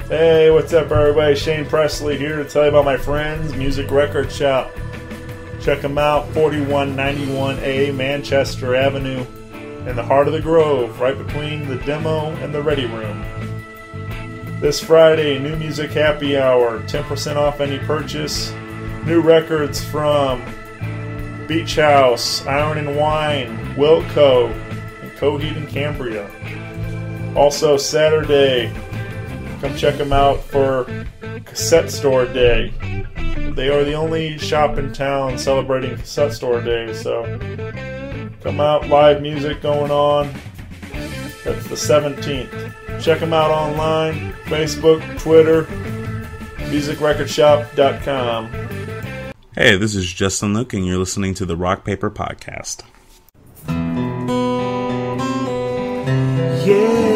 Hey, what's up, everybody? Shane Presley here to tell you about my friends, Music Record Shop. Check them out, 4191A Manchester Avenue, in the heart of the Grove, right between the demo and the ready room. This Friday, new music happy hour, 10% off any purchase. New records from Beach House, Iron and Wine, Wilco, and Coheed and Cambria. Also Saturday, come check them out for Cassette Store Day. They are the only shop in town celebrating Cassette Store Day, so come out, live music going on. That's the 17th. Check them out online, Facebook, Twitter, musicrecordshop.com. Hey, this is Justin Luke, and you're listening to the Rock Paper Podcast. Yeah,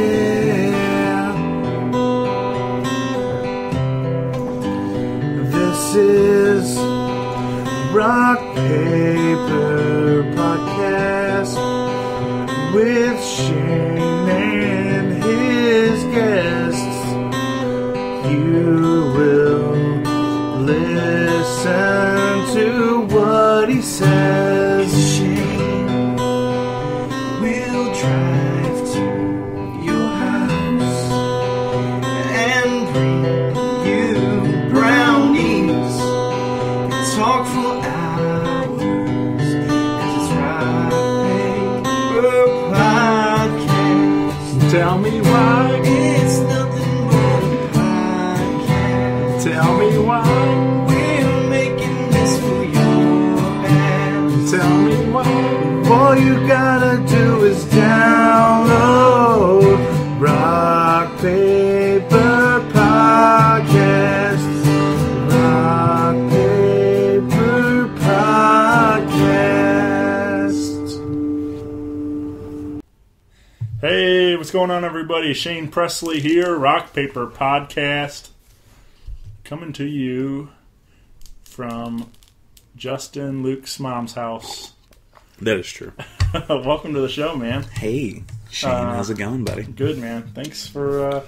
this is Rock Paper Podcast with Shane and his guests. You will listen to what he says. Shane will drive to your house and bring you brownies and talk for hours as it's Rock Paper Podcast. Tell me why it's nothing but a podcast. Tell me why we're making this for your ass. Tell me why all you gotta do is download Rock Paper Podcast. Rock Paper Podcast. Hey, what's going on, everybody? Shane Presley here, Rock Paper Podcast. Coming to you from Justin Luke's mom's house. That is true. Welcome to the show, man. Hey, Shane, how's it going, buddy? Good, man. Thanks for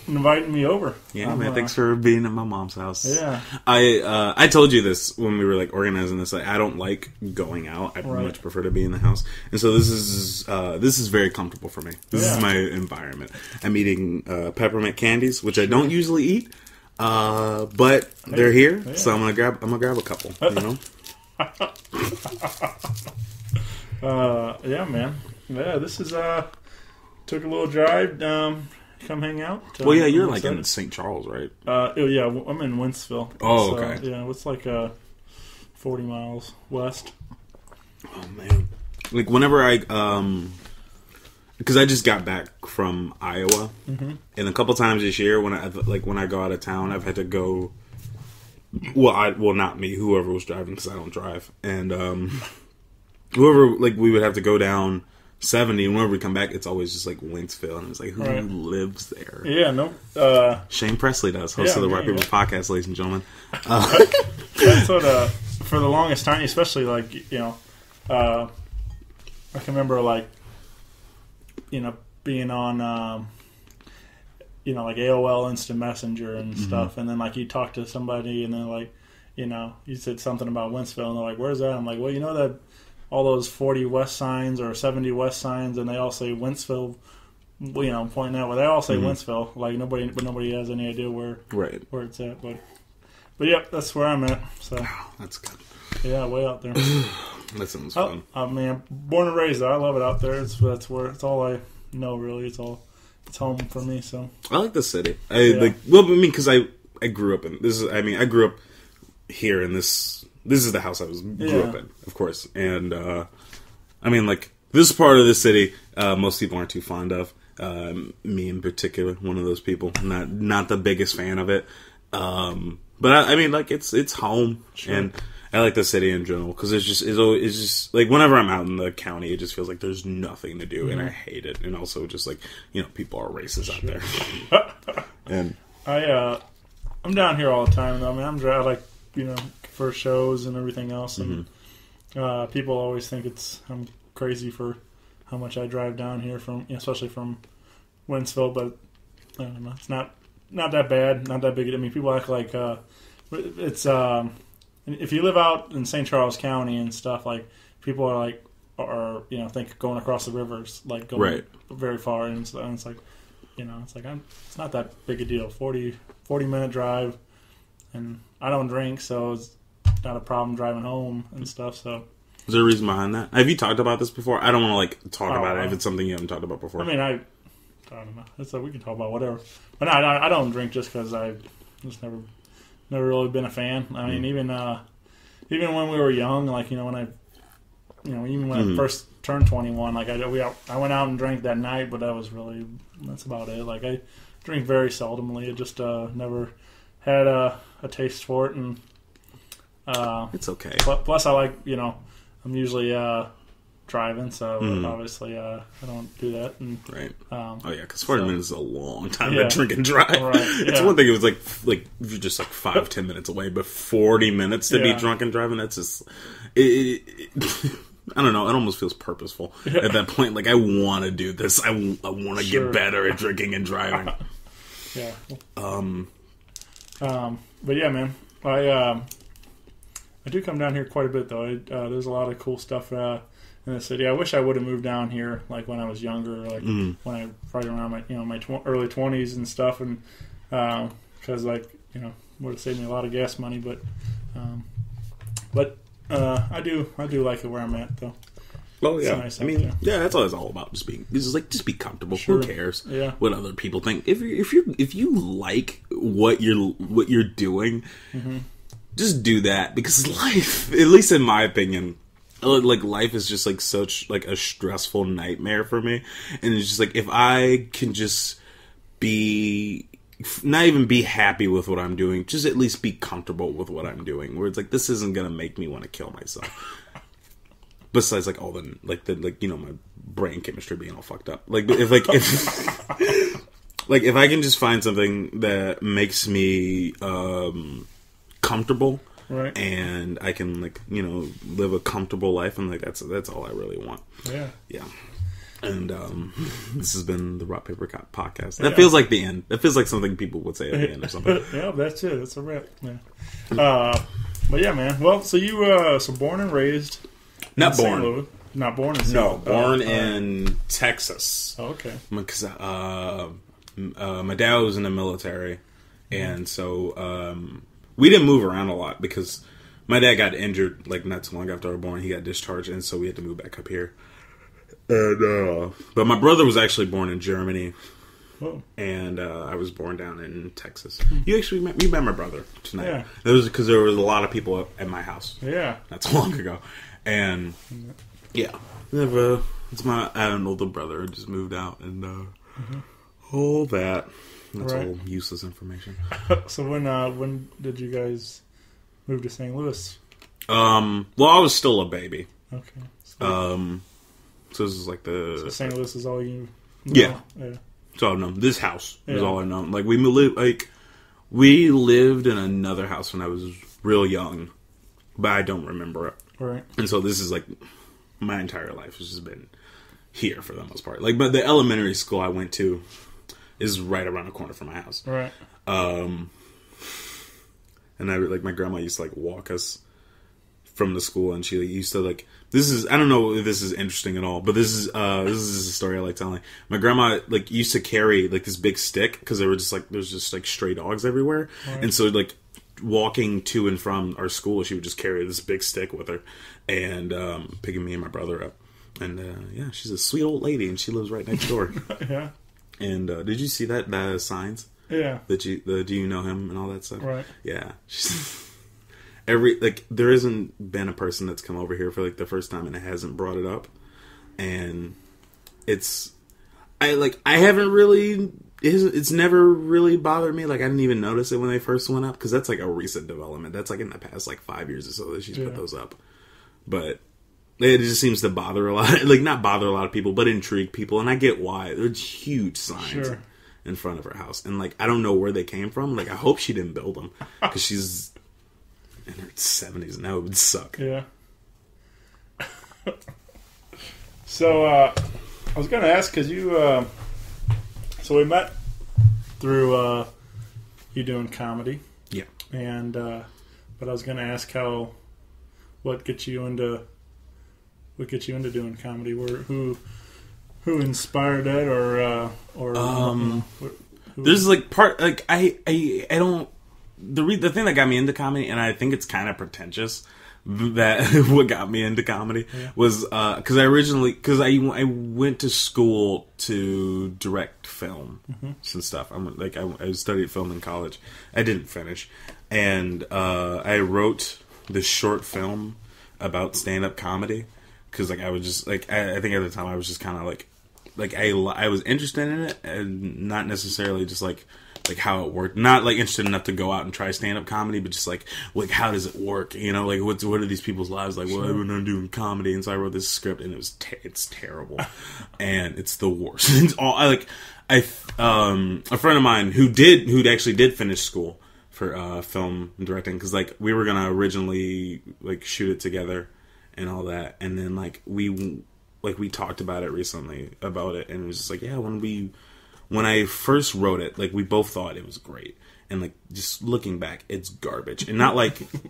inviting me over. Yeah, man. Thanks for being at my mom's house. Yeah. I told you this when we were like organizing this. Like, I don't like going out. I much prefer to be in the house. And so this is very comfortable for me. This is my environment. I'm eating peppermint candies, which I don't usually eat. But they're here, so I'm gonna grab a couple. You know. Yeah, man. Yeah, this is took a little drive. Come hang out. Well, yeah, you're like in St. Charles, right? Yeah, I'm in Wentzville. Oh, so, okay. Yeah, it's like 40 miles west. Oh man, like whenever because I just got back from Iowa, and a couple times this year when I go out of town, I've had to go. Well, not me. Whoever was driving, because I don't drive, and whoever we would have to go down 70, and whenever we come back, it's always just like Wentzville, and it's like who lives there? Yeah, no. Shane Presley does, host of the Rock Paper Podcast, ladies and gentlemen. That's what for the longest time, especially I can remember being on, like AOL Instant Messenger and stuff, and then you talk to somebody, and then you said something about Wentzville, and they're like, "Where's that?" I'm like, "Well, you know that all those 40 West signs or 70 West signs, and they all say Wentzville, pointing out where they all say Wentzville, nobody has any idea where it's at, but yeah, that's where I'm at. So that's good. Yeah, way out there. That sounds fun. I mean, born and raised there. I love it out there. It's all I know, really. It's home for me. So I like the city. Because I grew up in this. I grew up here in this. This is the house I grew up in, of course. And this part of the city, most people aren't too fond of. Me in particular, one of those people. Not the biggest fan of it. But it's home, sure. And I like the city in general because it's just whenever I'm out in the county, it just feels like there's nothing to do, and I hate it. And also just people are racist out there. And I'm down here all the time though. I mean, I'm for shows and everything else, and people always think I'm crazy for how much I drive down here especially from Wentzville, but I don't know. It's not not that bad, not that big. I mean, people act like it's if you live out in St. Charles County and stuff, like people are think going across the rivers like going very far, and it's like it's not that big a deal. 40-minute drive, and I don't drink, so it's not a problem driving home and stuff. So is there a reason behind that? Have you talked about this before? I don't want to talk about it if it's something you haven't talked about before. I mean, I don't know. It's like we can talk about whatever, but no, I don't drink just because I just never really been a fan. I mean, even when we were young, like even when I first turned 21, like I went out and drank that night, but that's about it. Like I drink very seldomly. It just never had a taste for it, and it's okay. Plus, I like I'm usually driving, so obviously I don't do that. And, right. Because 40 minutes is a long time to drink and drive. Right, it's one thing. It was like if you're just like 5-10 minutes away, but 40 minutes to be drunk and driving. That's just I don't know. It almost feels purposeful at that point. Like I want to do this. I want to get better at drinking and driving. Yeah. But yeah, man. I do come down here quite a bit, though. There's a lot of cool stuff in the city. I wish I would have moved down here, like when I was younger, like when I probably around my early 20s and stuff, and because would have saved me a lot of gas money. But I do like it where I'm at, though. Oh yeah, nice I mean, that's what it's all about. Just be comfortable. Sure. Who cares? Yeah. What other people think? If you like what you're doing, just do that, because life, at least in my opinion, like life is just like such like a stressful nightmare for me, and it's just like if I can just not even be happy with what I'm doing, just at least be comfortable with what I'm doing, where it's like this isn't gonna make me want to kill myself. Besides, like all the my brain chemistry being all fucked up. Like if if I can just find something that makes me comfortable, right, and I can live a comfortable life, and like that's all I really want. Yeah. And this has been the Rock Paper Podcast. That feels like the end. That feels like something people would say at the end or something. Yeah, that's it. That's a wrap. Yeah. But yeah, man. Well, so you born and raised. Not born. St. Louis. Not born in St. Louis. Born in Texas. Oh, okay. Because my dad was in the military, and so we didn't move around a lot because my dad got injured like not too long after I was born. He got discharged, and so we had to move back up here. And but my brother was actually born in Germany. Oh. And I was born down in Texas. You actually met my brother tonight. Yeah. It was because there was a lot of people at my house. Yeah. Not so long ago. And yeah, it's I had an older brother who just moved out, and all that. That's all useless information. So when did you guys move to St. Louis? Well, I was still a baby. Okay. So this is like So St. Louis is all you know? Yeah. Yeah. So I know this house is all I know. Like we lived in another house when I was real young, but I don't remember it. Right. And so this is like my entire life has just been here for the most part. Like, but the elementary school I went to is right around the corner from my house. Right. And my grandma used to walk us from the school, and she used to I don't know if this is interesting at all, but this is a story I like telling. My grandma used to carry this big stick because there were just there's just stray dogs everywhere, and so walking to and from our school, she would just carry this big stick with her, and picking me and my brother up, and she's a sweet old lady, and she lives right next door. Yeah. And did you see that signs? Yeah. Do you know him and all that stuff? Right. Yeah. There hasn't been a person that's come over here for the first time and hasn't brought it up, and I haven't really. It's never really bothered me. I didn't even notice it when they first went up, because that's a recent development. That's in the past 5 years or so that she's put those up. But it just seems to bother a lot. Not bother a lot of people, but intrigue people. And I get why. There's huge signs in front of her house. And I don't know where they came from. I hope she didn't build them, because she's in her 70s and that would suck. Yeah. So, I was going to ask, because you... So we met through you doing comedy. Yeah. And but I was going to ask what gets you into doing comedy? Who inspired that, or there's like part like I don't the thing that got me into comedy, and I think it's kind of pretentious. That what got me into comedy was because I went to school to direct film and stuff. I studied film in college. I didn't finish, and I wrote this short film about stand-up comedy because I was just I think at the time I was just kind of I was interested in it and not necessarily just like how it worked. Not interested enough to go out and try stand-up comedy, but just how does it work? What are these people's lives like? Sure. Well, I'm doing comedy, and so I wrote this script, and it's terrible, and it's the worst. It's all a friend of mine who actually did finish school for film and directing, because we were gonna originally shoot it together and all that, and then we talked about it recently and it was just when I first wrote it, we both thought it was great. And, just looking back, it's garbage. And not,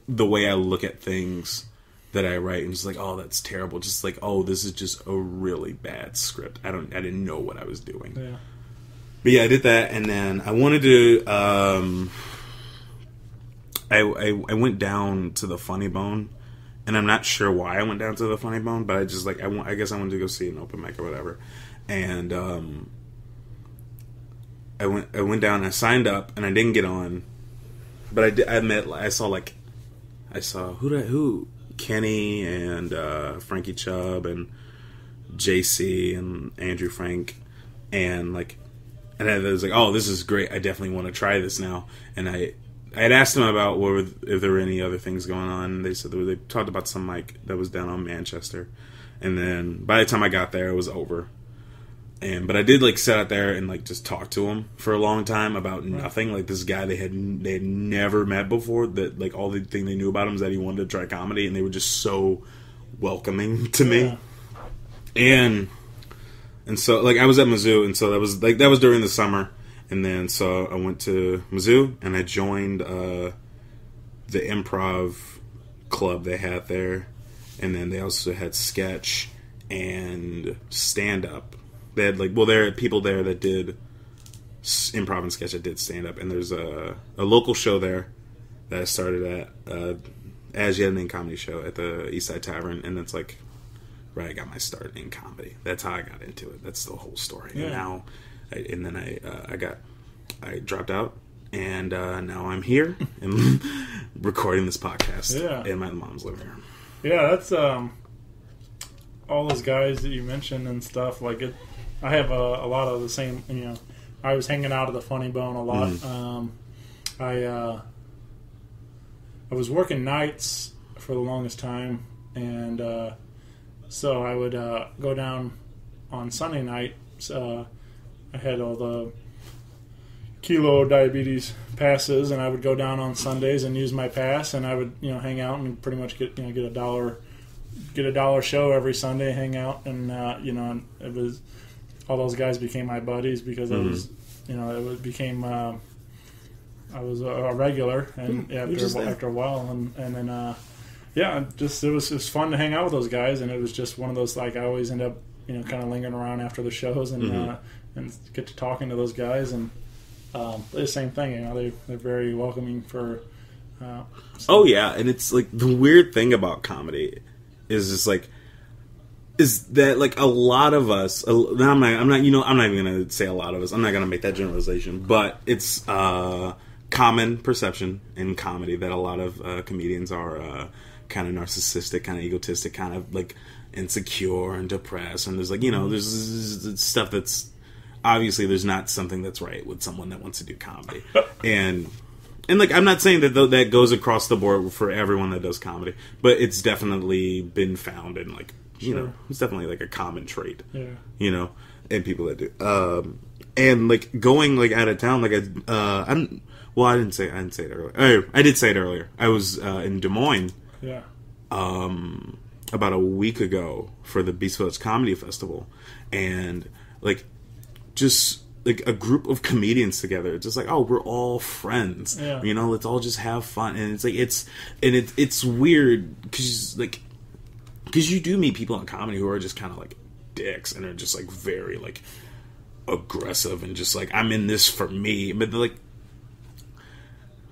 the way I look at things that I write and just, oh, that's terrible. Just, oh, this is just a really bad script. I didn't know what I was doing. Yeah. But, yeah, I did that. And then I wanted to, I went down to the Funny Bone. And I'm not sure why I went down to the Funny Bone, but I just, I guess I wanted to go see an open mic or whatever. And, I went down and I signed up and I didn't get on, but I saw Kenny and Frankie Chubb and JC and Andrew Frank and I was oh, this is great, I definitely want to try this now. And I had asked them about if there were any other things going on, and they said they talked about some mic that was down on Manchester, and then by the time I got there it was over. But I did sit out there and just talk to him for a long time about nothing. This guy they had never met before. That all the thing they knew about him is that he wanted to try comedy, and they were just so welcoming to me. And so I was at Mizzou, and so that was during the summer, and then so I went to Mizzou and I joined the improv club they had there, and then they also had sketch and stand up. They had there are people there that did improv and sketch that did stand up, and there's a local show there that I started at As Yet An Comedy Show at the Eastside Tavern, and that's where I got my start in comedy. That's how I got into it. That's the whole story. Yeah. And then I dropped out, and now I'm here and recording this podcast in my mom's living room. Yeah, that's all those guys that you mentioned and stuff I have a lot of the same. I was hanging out at the Funny Bone a lot. I was working nights for the longest time, and so I would go down on Sunday night. I had all the kilo diabetes passes, and I would go down on Sundays and use my pass, and I would hang out and pretty much get a $1 show every Sunday, hang out, and and it was. All those guys became my buddies because I was, became I was a regular, and after a while, and then it was fun to hang out with those guys, and it was just one of those I always end up kind of lingering around after the shows and get to talking to those guys, and the same thing, they're very welcoming for. Oh yeah, and it's the weird thing about comedy is just is that a lot of us? I'm not even gonna say a lot of us. I'm not gonna make that generalization, but it's common perception in comedy that a lot of comedians are kind of narcissistic, kind of egotistic, kind of insecure and depressed, and there's there's stuff that's obviously there's not something that's right with someone that wants to do comedy, and I'm not saying that that goes across the board for everyone that does comedy, but it's definitely been found in it's definitely a common trait, in people that do. And going out of town, I didn't say it earlier. I did say it earlier. I was in Des Moines, about a week ago for the Beast Village Comedy Festival, and just like a group of comedians together. It's just like, oh, we're all friends. Yeah. You know, let's all just have fun. And it's like it's weird because you do meet people in comedy who are just kind of like dicks and are just like very like aggressive and just like, I'm in this for me. But they're like,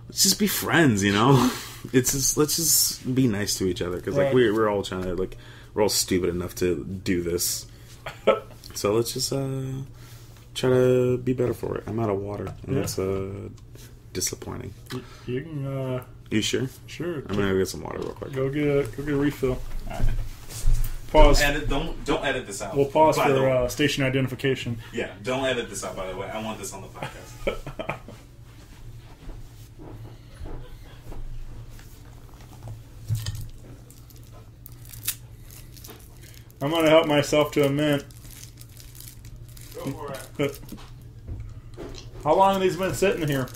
let's just be friends, you know. It's just, let's just be nice to each other because like we're all trying to like, we're all stupid enough to do this. So let's just try to be better for it. I'm out of water, and that's disappointing. You can. You sure? Sure. I'm gonna go get some water real quick. Go get a refill. All right. Pause. Don't edit this out. We'll pause for station identification. Yeah, don't edit this out. By the way, I want this on the podcast. I'm gonna help myself to a mint. Go for it. How long have these been sitting here?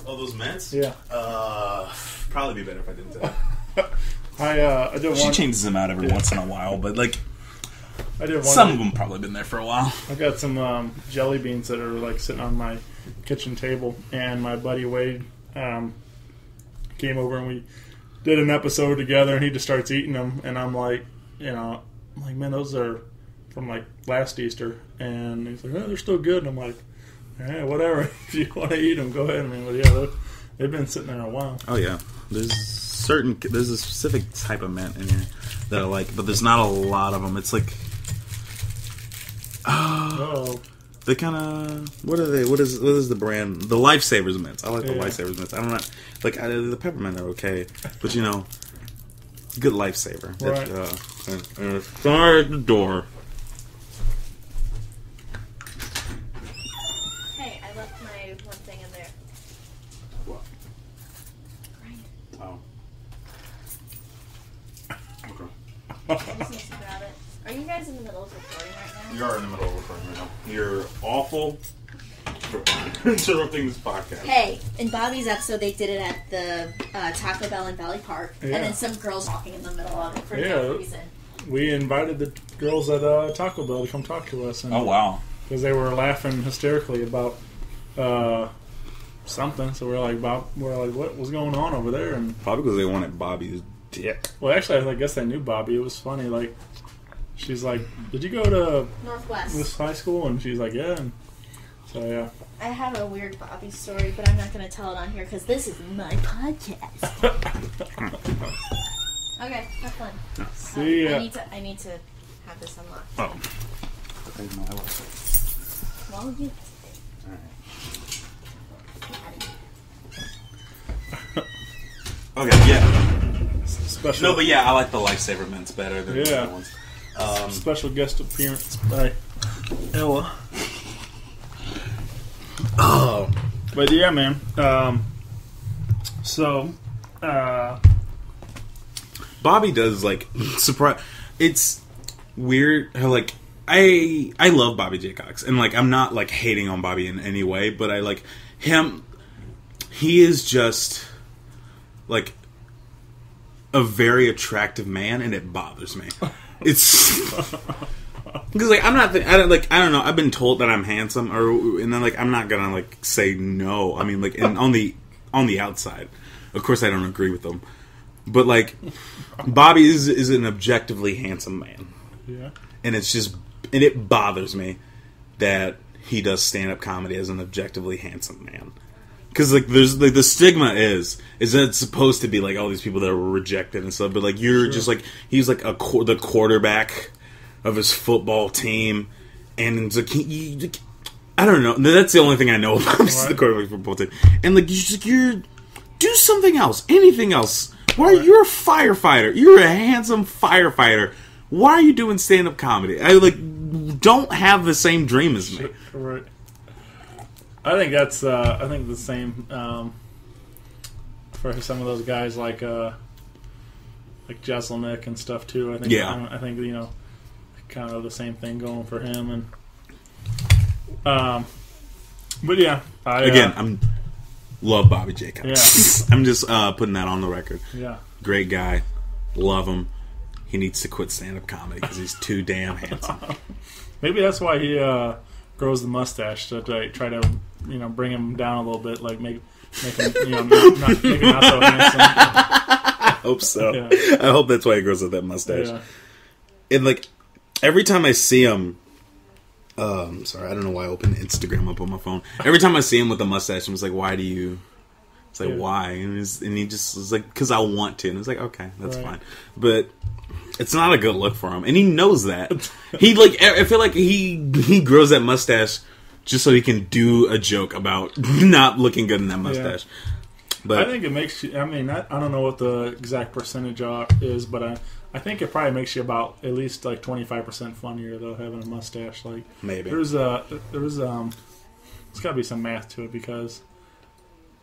Oh, those mints? Yeah. Probably be better if I didn't tell. I did one. She changes them out every once in a while, but like I did one. Some of them probably been there for a while. I got some jelly beans that are like sitting on my kitchen table, and my buddy Wade came over and we did an episode together, and he just starts eating them, and I'm like, man, those are from like last Easter, and he's like, oh, they're still good, and I'm like, all right, whatever. If you want to eat them, go ahead. I mean, but yeah, they've been sitting there a while. Oh yeah, there's a specific type of mint in here that I like, but there's not a lot of them. It's like, they kind of, what are they? What is the brand? The Lifesavers mints. I like the Lifesavers mints. I don't know, like the peppermint are okay, but good Lifesaver. Right. Sorry at the door. Hey, I left my one thing in there. What? Right. Oh. Okay. I just need to grab it. Are you guys in the middle of recording right now? You are in the middle of recording right now. You're awful for interrupting this podcast. Hey, in Bobby's episode, they did it at the Taco Bell in Valley Park, and then some girls walking in the middle of it for no reason. We invited the girls at Taco Bell to come talk to us. And, oh, wow. Because they were laughing hysterically about something. So we're like, what was going on over there? And probably because they wanted Bobby's dick. Well, actually, I guess they knew Bobby. It was funny. Like, she's like, did you go to Northwest this high school? And she's like, yeah. And so, yeah. I have a weird Bobby story, but I'm not going to tell it on here because this is my podcast. Okay, have fun. See ya. I need to have this unlocked. Oh. Well, you. Okay, yeah. Special. No, but yeah, I like the Lifesaver mints better than the other ones. Special guest appearance by Ella. Oh. But yeah, man. Bobby does like surprise. It's weird how like I love Bobby J. Cox, and like I'm not like hating on Bobby in any way, but I like him. He is just like a very attractive man, and it bothers me. It's because like I don't know. I've been told that I'm handsome, and then like I'm not gonna like say no. I mean like on the outside, of course I don't agree with them, but like Bobby is an objectively handsome man. Yeah, and it bothers me that he does stand up comedy as an objectively handsome man. Because like there's like the stigma is that it's supposed to be like all these people that were rejected and stuff, but like you're just like he's like the quarterback of his football team, and it's like I don't know. That's the only thing I know about the quarterback of the football team, and like you're do something else, anything else. Why you're a firefighter? You're a handsome firefighter. Why are you doing stand up comedy? I like don't have the same dream as me. Right. I think that's the same for some of those guys like Jeselnik and stuff too. I think I think kind of the same thing going for him, and but yeah, I'm love Bobby J. Cox. Yeah. I'm just putting that on the record. Yeah, great guy, love him. He needs to quit stand up comedy because he's too damn handsome. Maybe that's why he grows the mustache to try to bring him down a little bit, like make him not so handsome. I hope so. Yeah. I hope that's why he grows up that mustache. Yeah. And like every time I see him, sorry, I don't know why I opened Instagram up on my phone. Every time I see him with a mustache, I'm just like, why do you? It's like, why? And he just was like, because I want to. And it's like, okay, that's fine. But it's not a good look for him, and he knows that. I feel like he grows that mustache just so he can do a joke about not looking good in that mustache. Yeah. But I think it makes you. I mean, I don't know what the exact percentage is, but I think it probably makes you about at least like 25% funnier though, having a mustache. Like maybe there's got to be some math to it, because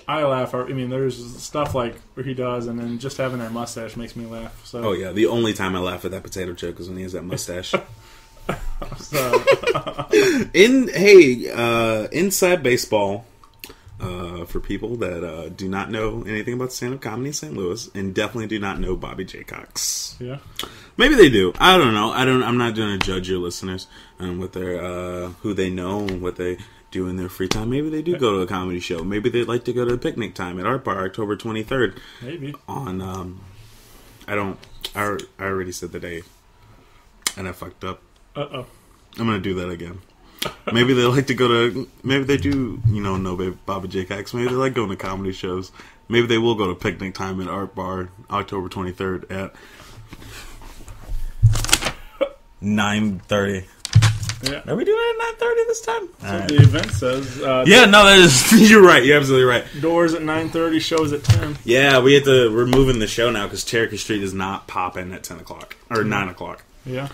I laugh. I mean, there's stuff like where he does, and then just having that mustache makes me laugh. So. Oh yeah, the only time I laugh at that potato joke is when he has that mustache. Inside baseball, for people that do not know anything about stand-up comedy in St. Louis, and definitely do not know Bobby J. Cox. Yeah, maybe they do. I don't know. I'm not going to judge your listeners and what their who they know and what they do in their free time. Maybe they do go to a comedy show. Maybe they'd like to go to a picnic time at Art Bar, October 23rd. Maybe on I already said the day, and I fucked up. I'm gonna do that again. Maybe they like to go to. Maybe they do. Know Bobby J. Cox. Maybe they like going to comedy shows. Maybe they will go to picnic time at Art Bar, October 23rd at 9:30. Yeah. Are we doing it at 9:30 this time? So the event says. You're right. You're absolutely right. Doors at 9:30, shows at 10. Yeah, we're moving the show now because Cherokee Street is not popping at 10 o'clock or 9 o'clock. Yeah,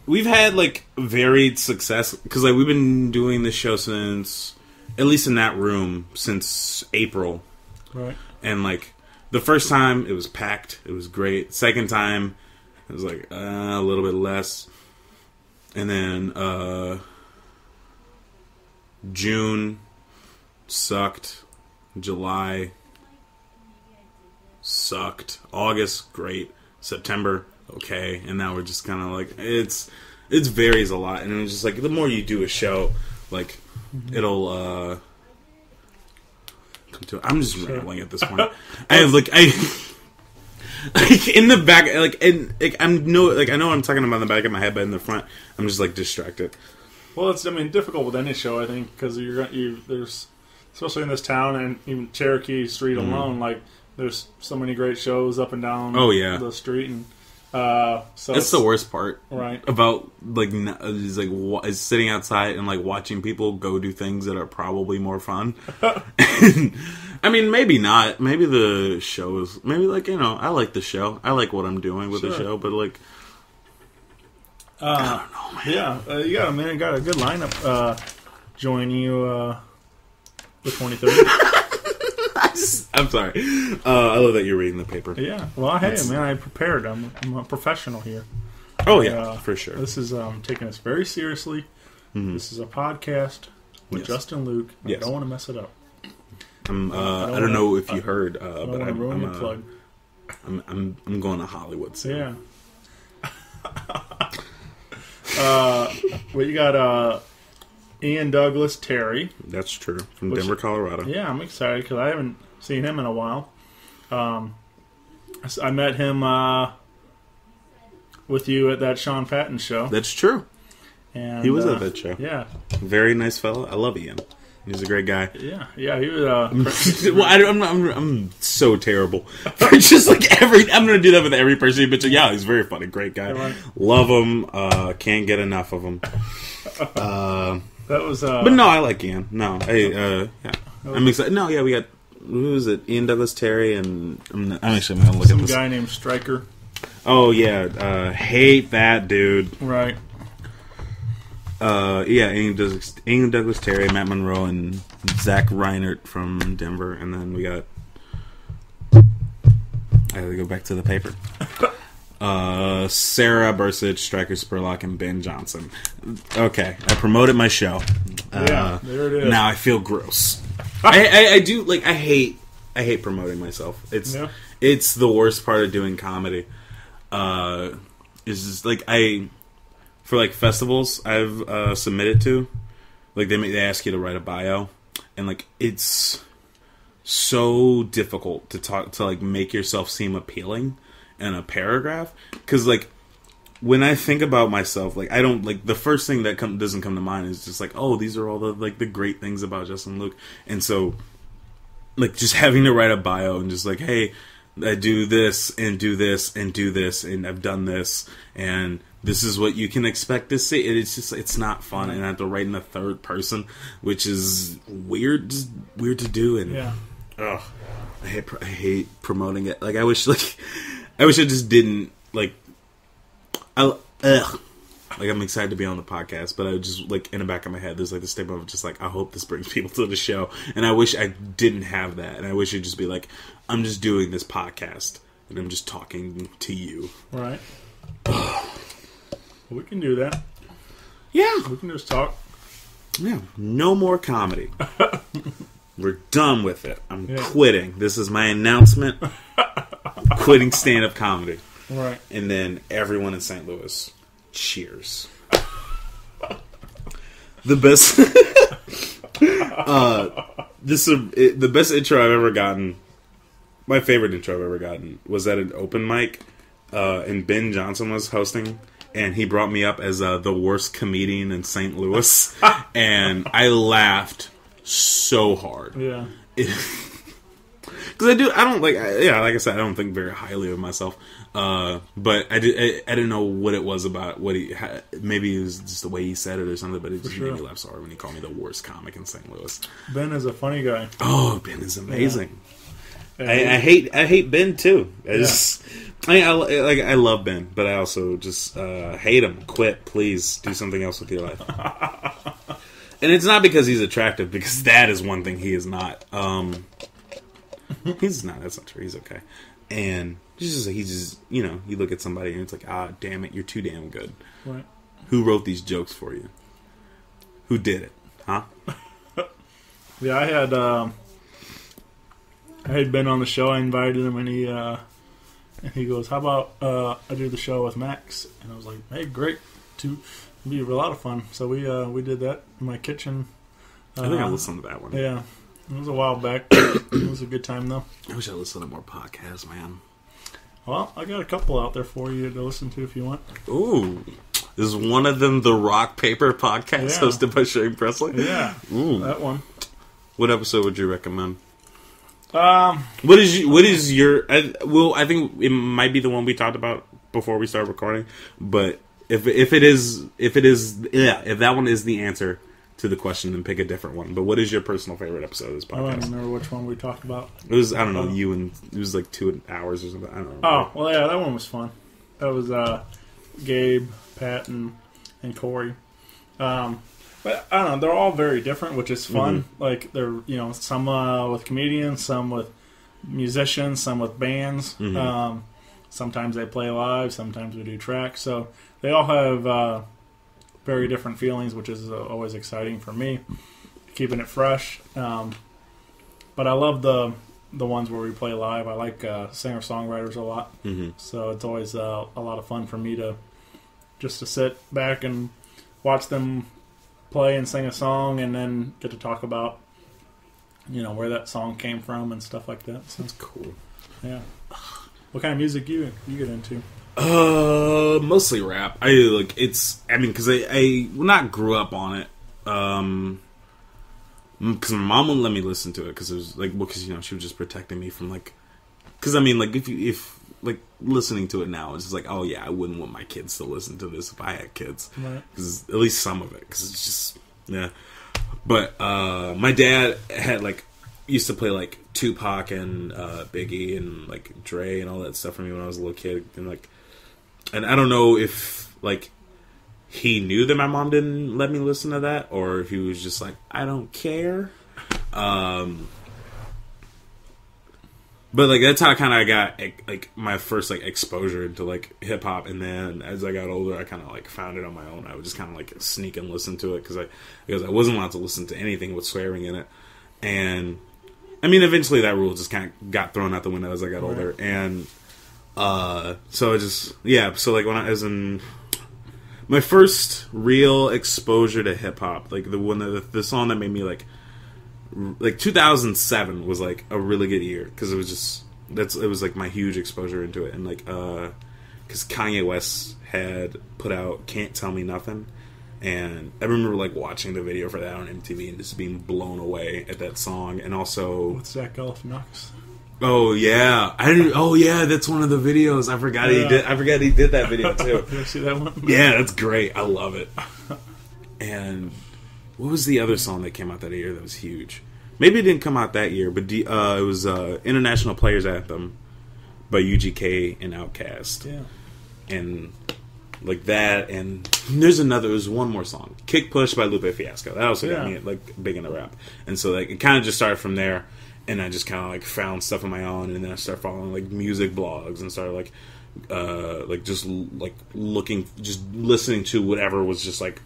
we've had like varied success because like we've been doing this show since, at least in that room, since April. Right. And like the first time it was packed, it was great. Second time it was like a little bit less. And then June sucked. July sucked. August, great. September, okay. And now we're just kind of like, it varies a lot. And it's just like, the more you do a show, like, it'll come to it. I'm just rambling at this point. In the back, I know what I'm talking about in the back of my head, but in the front, I'm just like distracted. Well, it's difficult with any show, I think, because there's especially in this town and even Cherokee Street alone, like there's so many great shows up and down. The street, and so that's the worst part, right? About is sitting outside and like watching people go do things that are probably more fun. I mean, maybe not. Maybe the show is I like the show. I like what I'm doing with the show, but like, I don't know, man. Yeah, you got a good lineup joining you the 23rd. I'm sorry. I love that you're reading the paper. Yeah. Well, hey, man, I prepared. I'm a professional here. Oh, yeah, for sure. This is taking us very seriously. Mm-hmm. This is a podcast with Justin Luke. I don't want to mess it up. I don't know if you heard, but I'm ruin your plug. I'm going to Hollywood soon. Yeah. Well, you got Ian Douglas Terry. That's true. From Denver, Colorado. Yeah, I'm excited because I haven't seen him in a while. I met him with you at that Sean Patton show. That's true. And he was at that show. Yeah. Very nice fellow. I love Ian. He's a great guy. Yeah, he was. Well, I'm so terrible. Just like I'm gonna do that with every person. But yeah, he's a very funny, great guy. Right. Love him. Can't get enough of him. That was. But no, I like Ian. No, yeah, I'm excited. No, yeah, we got who is it? Ian Douglas Terry, and I'm actually gonna look at this. Some guy named Stryker. Oh yeah, hate that dude. Right. Yeah, Ian Douglas Terry, Matt Monroe, and Zach Reinert from Denver, and then we got. I gotta go back to the paper. Sarah Bursich, Stryker Spurlock, and Ben Johnson. Okay, I promoted my show. Yeah, there it is. Now I feel gross. I do like. I hate promoting myself. It's the worst part of doing comedy. Is just like for like festivals I've submitted to, like they ask you to write a bio, and like it's so difficult to like make yourself seem appealing in a paragraph, because like when I think about myself, like I don't like the first thing that doesn't come to mind is just like, oh, these are all the like the great things about Justin Luke, and so like just having to write a bio and just like, hey, I do this and do this and do this and I've done this and this is what you can expect to see. It's just, it's not fun, and I have to write in the third person, which is weird, just weird to do. And I hate promoting it. Like I wish I just didn't like. Like I'm excited to be on the podcast, but I just like in the back of my head, there's like the stigma of just like, I hope this brings people to the show, and I wish I didn't have that, and I wish it'd just be like, I'm just doing this podcast and I'm just talking to you. Right. We can do that. Yeah, we can just talk. Yeah, no more comedy. We're done with it. I'm quitting. This is my announcement. Quitting stand-up comedy. Right. And then everyone in St. Louis cheers. The best the best intro I've ever gotten, my favorite intro I've ever gotten, was at an open mic, and Ben Johnson was hosting, and he brought me up as the worst comedian in St. Louis, and I laughed so hard. Yeah. Because like I said, I don't think very highly of myself. But I didn't know what it was about what he had. Maybe it was just the way he said it or something, but it just made me laugh so hard when he called me the worst comic in St. Louis. Ben is a funny guy. Oh, Ben is amazing. Yeah. I hate Ben too. I love Ben, but I also just hate him. Quit, please. Do something else with your life. And it's not because he's attractive, because that is one thing he is not. He's not. That's not true. He's okay. And he's just, you know, you look at somebody and it's like, damn it, you're too damn good. Right. Who wrote these jokes for you? Who did it? Huh? Yeah, I had been on the show. I invited him, and he goes, "How about I do the show with Max?" And I was like, "Hey, great! It'd be a lot of fun." So we did that in my kitchen. I think I listened to that one. Yeah, it was a while back. It was a good time though. I wish I listened to more podcasts, man. Well, I got a couple out there for you to listen to if you want. Ooh. Is one of them the Rock Paper podcast hosted by Shane Presley? Yeah. Ooh. That one. What episode would you recommend? What is your I think it might be the one we talked about before we started recording, but if that one is the answer to the question, then pick a different one. But what is your personal favorite episode of this podcast? I don't remember which one we talked about. It was, I don't know, it was like 2 hours or something. I don't know. Oh, well, yeah, that one was fun. That was Gabe, Pat, and Corey. But I don't know, they're all very different, which is fun. Mm-hmm. Like, they're, you know, some with comedians, some with musicians, some with bands. Mm-hmm. Sometimes they play live, sometimes we do tracks. So they all have very different feelings, which is always exciting for me, keeping it fresh. But I love the ones where we play live. I like singer-songwriters a lot. Mm-hmm. So it's always a lot of fun for me to sit back and watch them play and sing a song, and then get to talk about, you know, where that song came from and stuff like that. So, that's cool. Yeah. What kind of music you get into? Mostly rap. Because I not grew up on it. Because my mom wouldn't let me listen to it because it was because you know, she was just protecting me from because I mean, if listening to it now, it's just like, oh yeah, I wouldn't want my kids to listen to this if I had kids, because at least some of it, because it's just But my dad had used to play Tupac and Biggie and Dre and all that stuff for me when I was a little kid, and I don't know if he knew that my mom didn't let me listen to that, or if he was just like, I don't care. But that's how I got my first exposure into hip hop, and then as I got older, I kind of found it on my own. I would just kind of sneak and listen to it because I wasn't allowed to listen to anything with swearing in it, and I mean eventually that rule just kind of got thrown out the window as I got older, and so I just so when I was in my first real exposure to hip hop, like the song that made me like 2007 was like a really good year because it was just it was like my huge exposure into it, and like because Kanye West had put out "Can't Tell Me Nothing," and I remember like watching the video for that on MTV and just being blown away at that song, and also with Zach Galifianakis. Oh yeah, I didn't. Oh yeah, that's one of the videos. I forgot he did. I forgot he did that video too. Did you see that one? Yeah, that's great. I love it. And what was the other song that came out that year that was huge? Maybe it didn't come out that year, but it was International Players Anthem by UGK and Outkast. Yeah, and like that. And there's one more song, "Kick Push" by Lupe Fiasco. That also got me like big into rap, and so like it kind of just started from there. And I just kind of like found stuff on my own, and then I started following like music blogs and started like just like looking, just listening to whatever was just like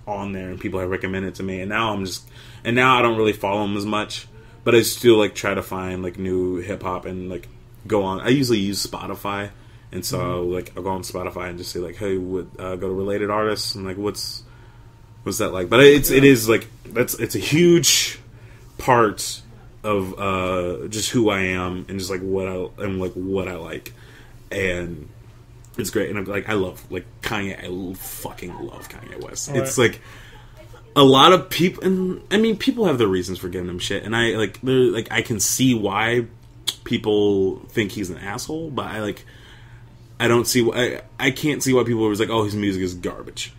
on there, and people had recommended to me. And now I don't really follow them as much, but I still like try to find like new hip hop and like go on. I usually use Spotify, and so like I'll go on Spotify and just say like, hey, go to related artists and like what's that like. But it is like it's a huge part of just who I am and just like what I like, and it's great. And I love like Kanye. I fucking love Kanye West. Right. It's like a lot of people, and I mean people have their reasons for giving him shit, and I can see why people think he's an asshole, but I don't see why I can't see why people are like, oh, his music is garbage,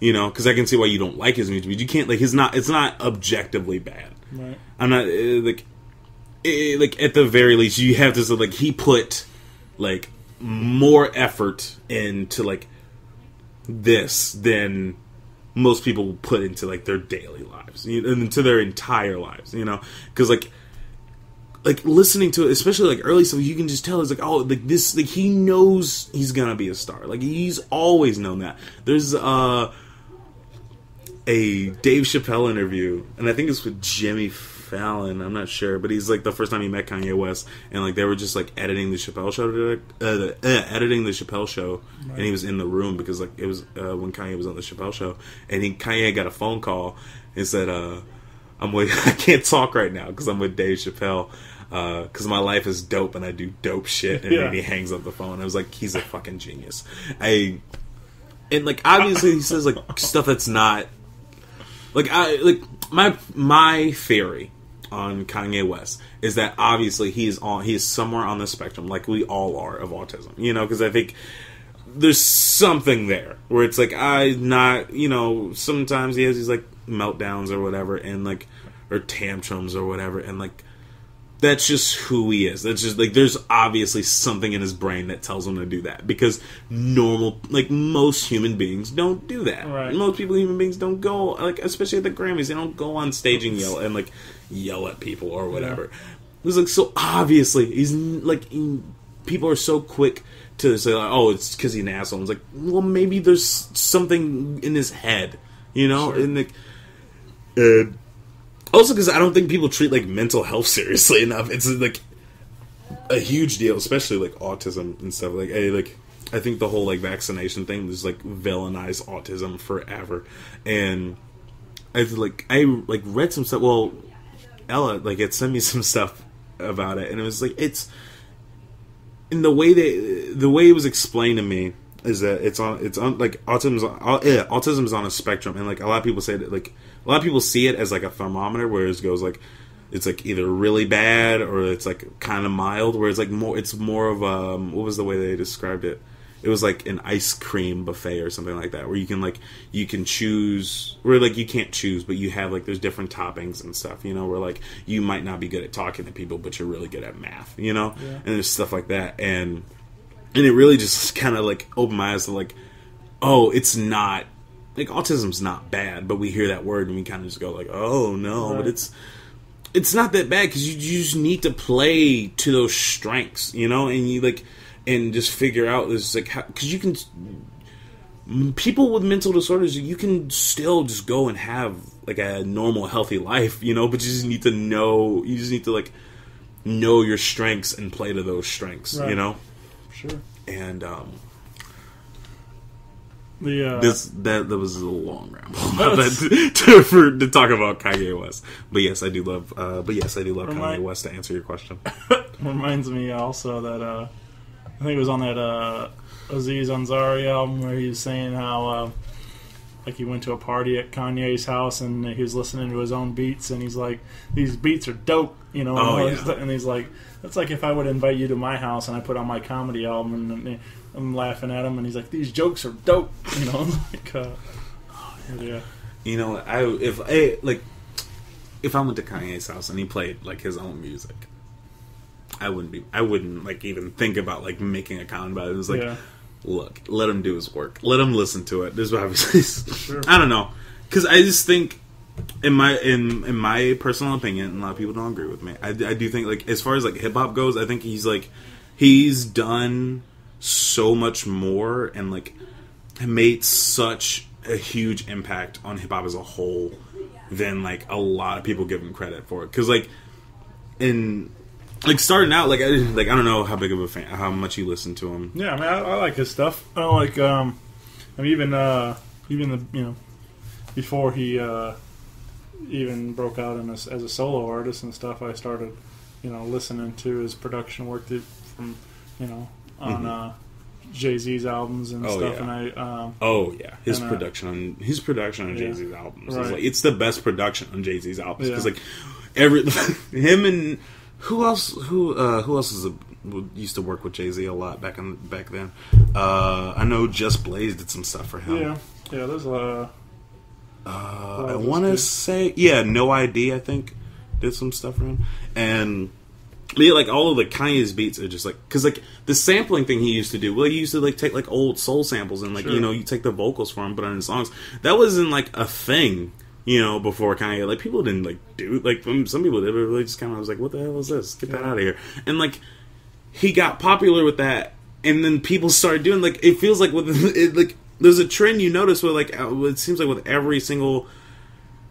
you know, because I can see why you don't like his music, but you can't like it's not objectively bad. Right. I'm not like at the very least you have to like he put like more effort into like this than most people put into like their daily lives and into their entire lives, you know, because like listening to it, especially like early stuff, you can just tell it's like, oh, like this, like he knows he's gonna be a star, like he's always known that. There's a Dave Chappelle interview, and I think it's with Jimmy Fallon, I'm not sure, but he's like the first time he met Kanye West, and like they were just like editing the Chappelle show, right. And he was in the room because like it was when Kanye was on the Chappelle show, and Kanye got a phone call and said, I can't talk right now because I'm with Dave Chappelle because my life is dope and I do dope shit, and then he hangs up the phone. I was like, he's a fucking genius. And like obviously he says like stuff that's not like my theory on Kanye West is that obviously he is somewhere on the spectrum, like we all are, of autism, you know, because I think there's something there where it's like sometimes he has these like meltdowns or whatever, and like or tantrums or whatever, and like that's just who he is. That's just like there's obviously something in his brain that tells him to do that, because most human beings don't do that. Right. Most human beings don't go, like especially at the Grammys, they don't go on stage and yell at people or whatever. Yeah. It was like so obviously he's like people are so quick to say like, oh, it's because he's an asshole. It's like, well, maybe there's something in his head, you know, sure. And also because I don't think people treat like mental health seriously enough. It's like a huge deal, especially like autism and stuff. I think the whole like vaccination thing was like villainized autism forever, and I read some stuff. Well, Ella had sent me some stuff about it, and it was like it's in the way it was explained to me is that it's on like autism is on a spectrum, and like a lot of people say that like a lot of people see it as like a thermometer, where it goes like it's like either really bad or it's like kind of mild, where it's more of what was the way they described it? It was like an ice cream buffet or something like that, where you can choose, where like you can't choose, but you have like there's different toppings and stuff, you know, where like you might not be good at talking to people, but you're really good at math, you know, and there's stuff like that, and it really just kind of like opened my eyes to like, oh, it's not like autism's not bad, but we hear that word and we kind of just go like, oh no, right. But it's not that bad, because you just need to play to those strengths, you know, and you like. And just figure out this, like, because you can, people with mental disorders, you can still just go and have like a normal, healthy life, you know. But you just need to know, like know your strengths and play to those strengths, right. You know. Sure. And That was a long ramble to talk about Kanye West. But yes, I do love. Kanye West. To answer your question, reminds me also that I think it was on that Aziz Ansari album where he was saying how like he went to a party at Kanye's house and he was listening to his own beats and he's like, these beats are dope, you know. And he's like, that's like if I would invite you to my house and I put on my comedy album and I'm laughing at him and he's like, these jokes are dope, you know. Yeah. You know, if I went to Kanye's house and he played like his own music, I wouldn't like even think about like making a comment about it. It was like, look, let him do his work. Let him listen to it. This is obviously, sure. I don't know, because I just think, in my personal opinion, and a lot of people don't agree with me. I do think like as far as like hip hop goes, I think he's done so much more and like made such a huge impact on hip hop as a whole than like a lot of people give him credit for it. Because like starting out, I don't know how big of a fan, how much you listen to him. Yeah, I mean, I like his stuff. I like, I mean, even the, you know, before he even broke out as a solo artist and stuff, I started, you know, listening to his production work from, you know, on Jay-Z's albums and stuff. Yeah. And his production on Jay-Z's albums is like, it's the best production on Jay-Z's albums because like him and who else used to work with Jay-Z a lot back then. I know Just Blaze did some stuff for him. Yeah, there's a I want to say No ID, I think, did some stuff for him. And like all of the Kanye's beats are just like, because like the sampling thing he used to do, well, he used to like take like old soul samples and like, you know, you take the vocals for him, put on his songs. That wasn't like a thing, you know, before Kanye. Like people didn't like do, like some people did, but really just kind of was like, what the hell is this? Get that out of here. And like he got popular with that, and then people started doing, like, it feels like with it, like there's a trend you notice where like it seems like with every single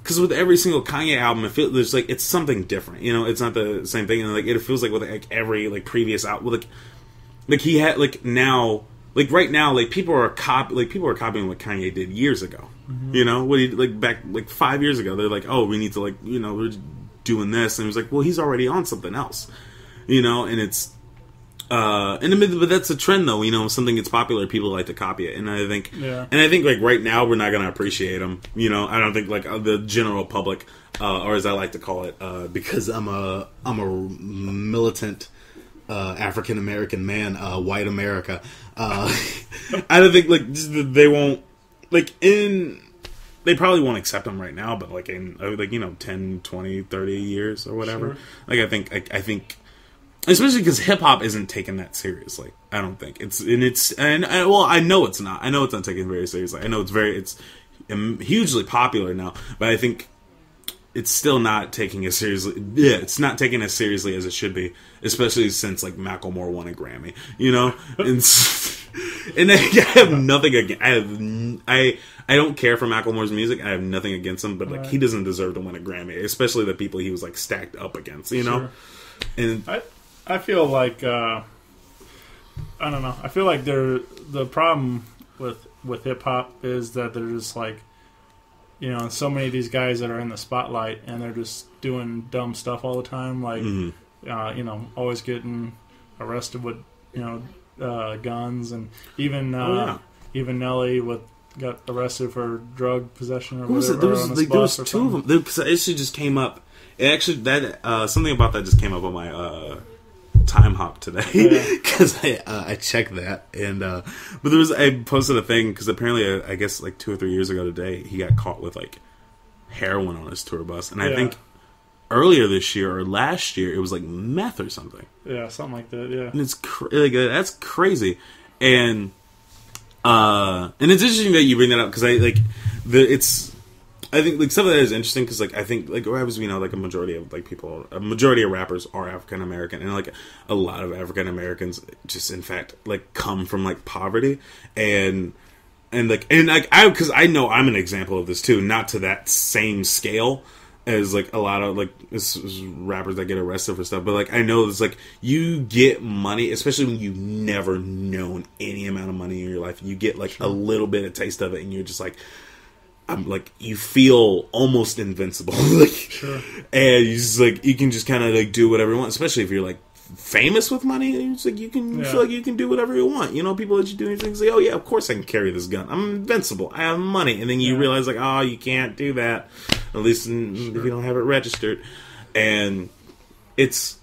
Kanye album, there's like it's something different, you know. It's not the same thing, and like it feels like with like every like previous album, like he had like now, like right now, like people are copying what Kanye did years ago, you know, what he like back like 5 years ago. They're like, oh, we need to like, you know, we're doing this, and he was like, well, he's already on something else, you know, and it's. But that's a trend, though. You know, if something gets popular, people like to copy it, and I think, like right now, we're not going to appreciate them. You know, I don't think like the general public, or as I like to call it, because I'm a militant African American man, white America. I don't think like they won't like they probably won't accept them right now, but like in like, you know, 10, 20, 30 years or whatever. Sure. Like I think. Especially because hip hop isn't taken that seriously. I don't think I know it's not. I know it's not taken very seriously. I know it's hugely popular now, but I think it's still not taking as seriously. Yeah, it's not taken as seriously as it should be, especially since like Macklemore won a Grammy. You know, and I have nothing against. I don't care for Macklemore's music. I have nothing against him, but like he doesn't deserve to win a Grammy, especially the people he was like stacked up against. You know, and. I feel like I don't know. I feel like the problem with hip hop is that they're just like, you know, so many of these guys that are in the spotlight and they're just doing dumb stuff all the time, like you know, always getting arrested with, you know, guns, and even Nelly got arrested for drug possession or whatever. There was two of them. Because it actually just came up. Something about that just came up on my time hop today because I checked that, and but I posted a thing because apparently I guess like 2 or 3 years ago today he got caught with like heroin on his tour bus, and I think earlier this year or last year it was like meth or something. Yeah, something like that. Yeah, and it's that's crazy, and it's interesting that you bring that up because I think like some of that is interesting because like I think like as we know, like a majority of rappers are African American, and like a lot of African Americans just in fact like come from like poverty, and because I know I'm an example of this too, not to that same scale, as like a lot of like rappers that get arrested for stuff, but like I know it's like you get money, especially when you've never known any amount of money in your life. You get like a little bit of taste of it, and you're just like, I'm like, you feel almost invincible, like, and you just like you can just kind of like do whatever you want, especially if you're like famous with money. It's like you can feel like you can do whatever you want. You know, people that you do things like, oh yeah, of course I can carry this gun. I'm invincible. I have money, and then you realize like, oh, you can't do that, at least if you don't have it registered, and it's.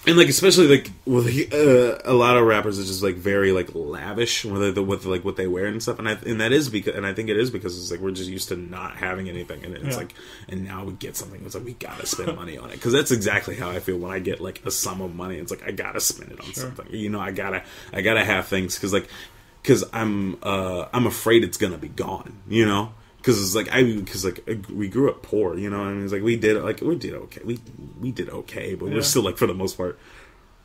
And like especially like with a lot of rappers, it's just like very like lavish with like what they wear and stuff, and I think it is because it's like we're just used to not having anything, and it's like, and now we get something. It's like we gotta spend money on it, because that's exactly how I feel when I get like a sum of money. It's like I gotta spend it on something. You know, I gotta have things because I'm afraid it's gonna be gone. You know. Because it's like we grew up poor, you know. I mean, it's like we did okay. We did okay, but we're still like for the most part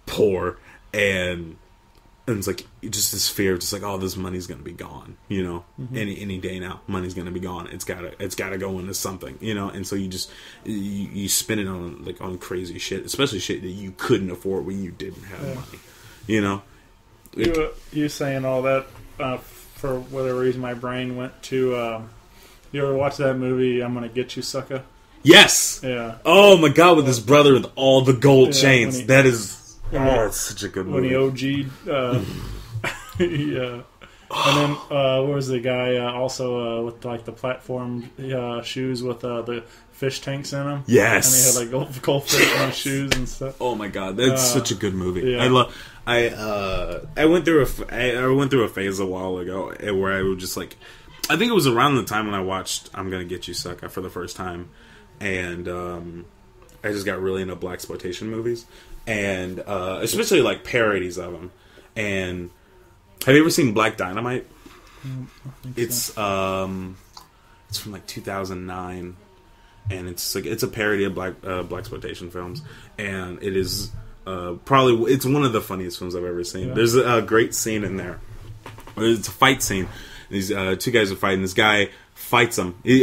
poor, and it's like just this fear of just like, oh, this money's gonna be gone, you know. Any day now, money's gonna be gone. It's gotta go into something, you know. And so you just you spend it on crazy shit, especially shit that you couldn't afford when you didn't have money, you know. You saying all that for whatever reason, my brain went to. You ever watch that movie, I'm Gonna Get You, Sucker? Yes! Yeah. Oh my god, with his brother with all the gold chains. That is... it's such a good movie. When he OG'd. Yeah. And then, what was the guy also with like the platform shoes with the fish tanks in them? Yes! And he had like goldfish in his shoes and stuff. Oh my god, that's such a good movie. Yeah. I went through a phase a while ago where I would just like... I think it was around the time when I watched I'm Gonna Get You, Sucker for the first time, and I just got really into blaxploitation movies, and especially like parodies of them. And have you ever seen Black Dynamite? It's from like 2009, and it's a parody of blaxploitation films, and it is probably it's one of the funniest films I've ever seen. There's a great scene in there. It's a fight scene. These two guys are fighting. This guy fights him. He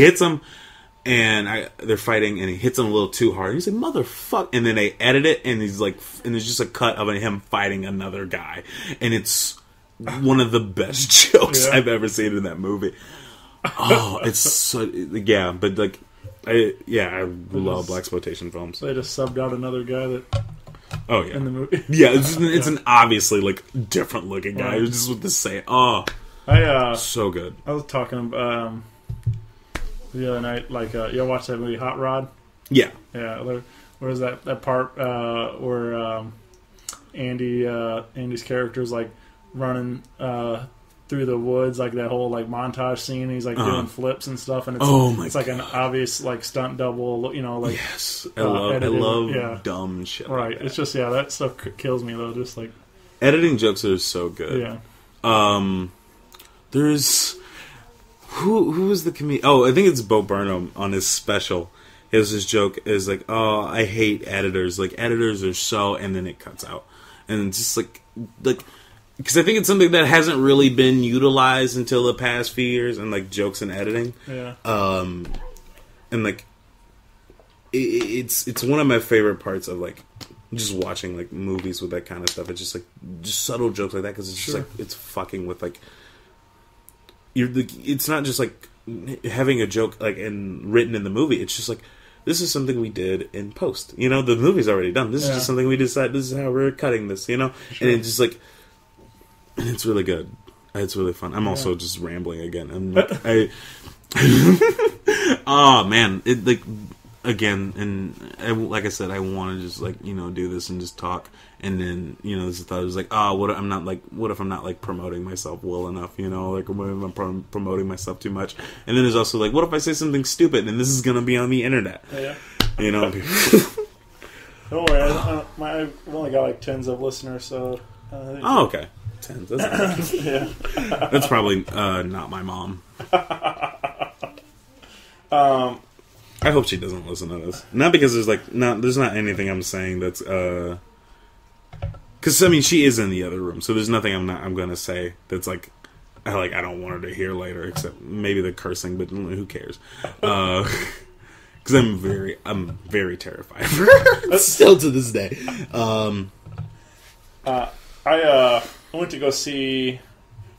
hits him, and they're fighting, and he hits him a little too hard. He's like, "Motherfucker!" And then they edit it, and he's like, and there's just a cut of him fighting another guy, and it's one of the best jokes I've ever seen in that movie. Oh, it's so but like, I love blaxploitation films. They just subbed out another guy that. Oh yeah, in the movie. Yeah, it's an obviously like different looking guy. It was just with the same. Oh, so good. I was talking the other night, like you watch that movie Hot Rod? Yeah, yeah. Where's that part where Andy's character is like running through the woods, like that whole like montage scene. And he's like doing flips and stuff, and it's like an obvious like stunt double, you know. Like yes, I love dumb shit. Right, like that. It's just that stuff kills me though. Just like editing jokes are so good. Yeah. There's who was the comedian? Oh, I think it's Bo Burnham on his special. His joke is like, "Oh, I hate editors. Like editors are so," and then it cuts out, and it's just like. Because I think it's something that hasn't really been utilized until the past few years, and like jokes and editing. Yeah. And like, it's one of my favorite parts of like just watching like movies with that kind of stuff. It's just like just subtle jokes like that, because it's just like it's fucking with like it's not just like having a joke like written in the movie. It's just like, this is something we did in post. You know, the movie's already done. This is just something we decided. This is how we're cutting this. You know, and it's just like. It's really good. It's really fun. I'm also just rambling again. And oh man, it like again, and like I said, I want to just like do this and just talk. And then this thought was like, oh, what if I'm not like promoting myself well enough? Like what if I'm promoting myself too much? And then there's also like, what if I say something stupid and this is gonna be on the internet? Yeah. Don't worry, I've only got like tens of listeners, so. Oh, okay. Tens. That's probably not my mom. I hope she doesn't listen to this. Not because there's not anything I'm saying that's because I mean she is in the other room, so there's nothing I'm gonna say that's like I don't want her to hear later, except maybe the cursing, but who cares? Because I'm very terrified of her. Still to this day. I went to go see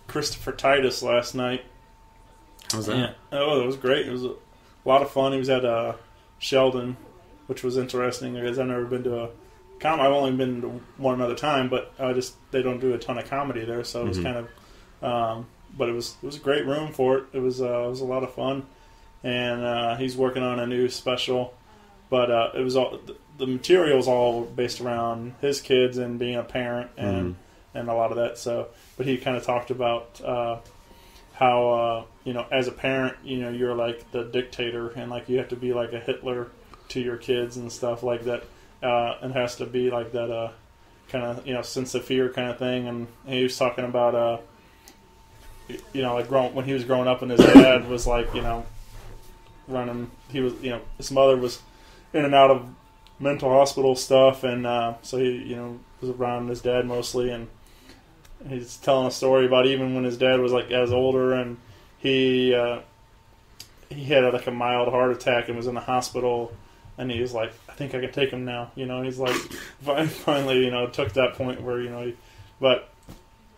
Christopher Titus last night. How was that? Yeah. Oh, it was great. It was a lot of fun. He was at Sheldon, which was interesting because I've never been to a comedy. I've only been to one other time, but they don't do a ton of comedy there, so it was kind of. But it was a great room for it. It was a lot of fun, and he's working on a new special. But it was all the material was all based around his kids and being a parent and a lot of that. So, but he kind of talked about how as a parent, you're like the dictator and like you have to be like a Hitler to your kids and stuff like that, and has to be like that kind of sense of fear kind of thing. And he was talking about like when he was growing up and his dad was like running. He was his mother was in and out of mental hospital stuff, and so he was around his dad mostly, and he's telling a story about even when his dad was like as older, and he had like a mild heart attack and was in the hospital, and he was like, I think I can take him now. He's like finally took that point where but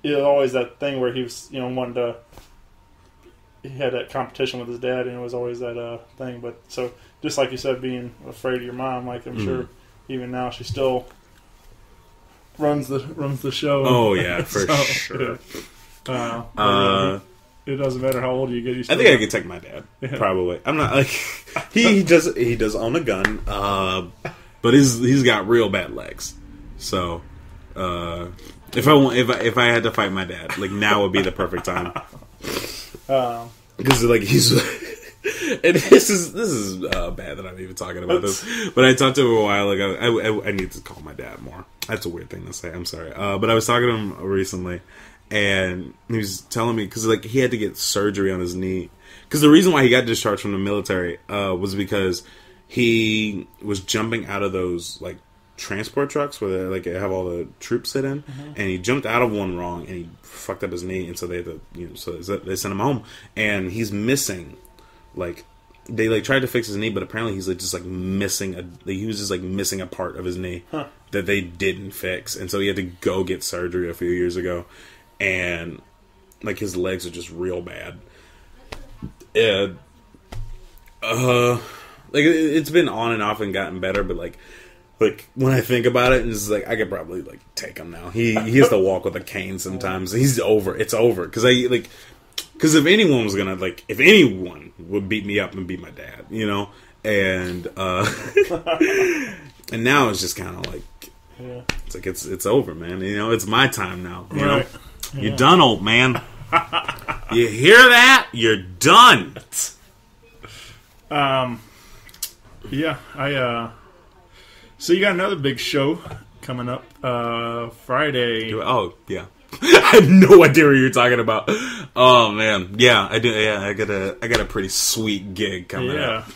it was always that thing where he was wanted to. He had that competition with his dad, and it was always that thing. But so, just like you said, being afraid of your mom, like I'm sure even now she still runs the show. Oh yeah, for sure. Yeah. It doesn't matter how old you get. I think I could take my dad. Yeah. Probably. I'm not like he does own a gun, but he's got real bad legs. So if I had to fight my dad, like now would be the perfect time. Because like he's and this is bad that I'm even talking about this, but I talked to him a while ago. I need to call my dad more. That's a weird thing to say. I'm sorry, but I was talking to him recently, and he was telling me because like he had to get surgery on his knee because the reason why he got discharged from the military was because he was jumping out of those like transport trucks where they like have all the troops sit in, and he jumped out of one wrong and he fucked up his knee, and so they had to so they sent him home, and he's missing like they like tried to fix his knee, but apparently he's like just like missing he was just like missing a part of his knee that they didn't fix, and so he had to go get surgery a few years ago, and like his legs are just real bad. And like it's been on and off and gotten better, but like when I think about it, it's like I could probably like take him now. He has to walk with a cane sometimes. It's over because because if anyone was gonna if anyone would beat me up and beat my dad, and and now it's just kind of like it's like it's over, man. It's my time now. Right. You're done, old man. You hear that? You're done. So you got another big show coming up Friday. Oh yeah, I have no idea what you're talking about. Oh man, yeah, I do. Yeah, I got a pretty sweet gig coming up.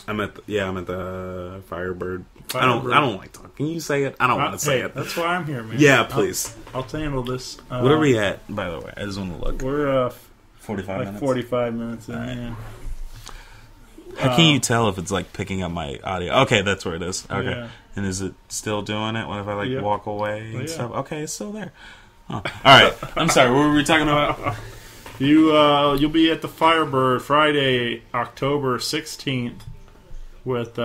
I'm at the Firebird. I don't like talking. Can you say it? I don't want to say it. That's why I'm here, man. Yeah, please. I'll handle this. What are we at, by the way? I just want to look. We're 45 minutes. 45 minutes in. Right. Yeah. How can you tell if it's like picking up my audio? Okay, that's where it is. Okay. Yeah. And is it still doing it? What if I walk away and stuff? Okay, it's still there. Oh. All right. I'm sorry. What were we talking about? You'll be at the Firebird Friday, October 16th, with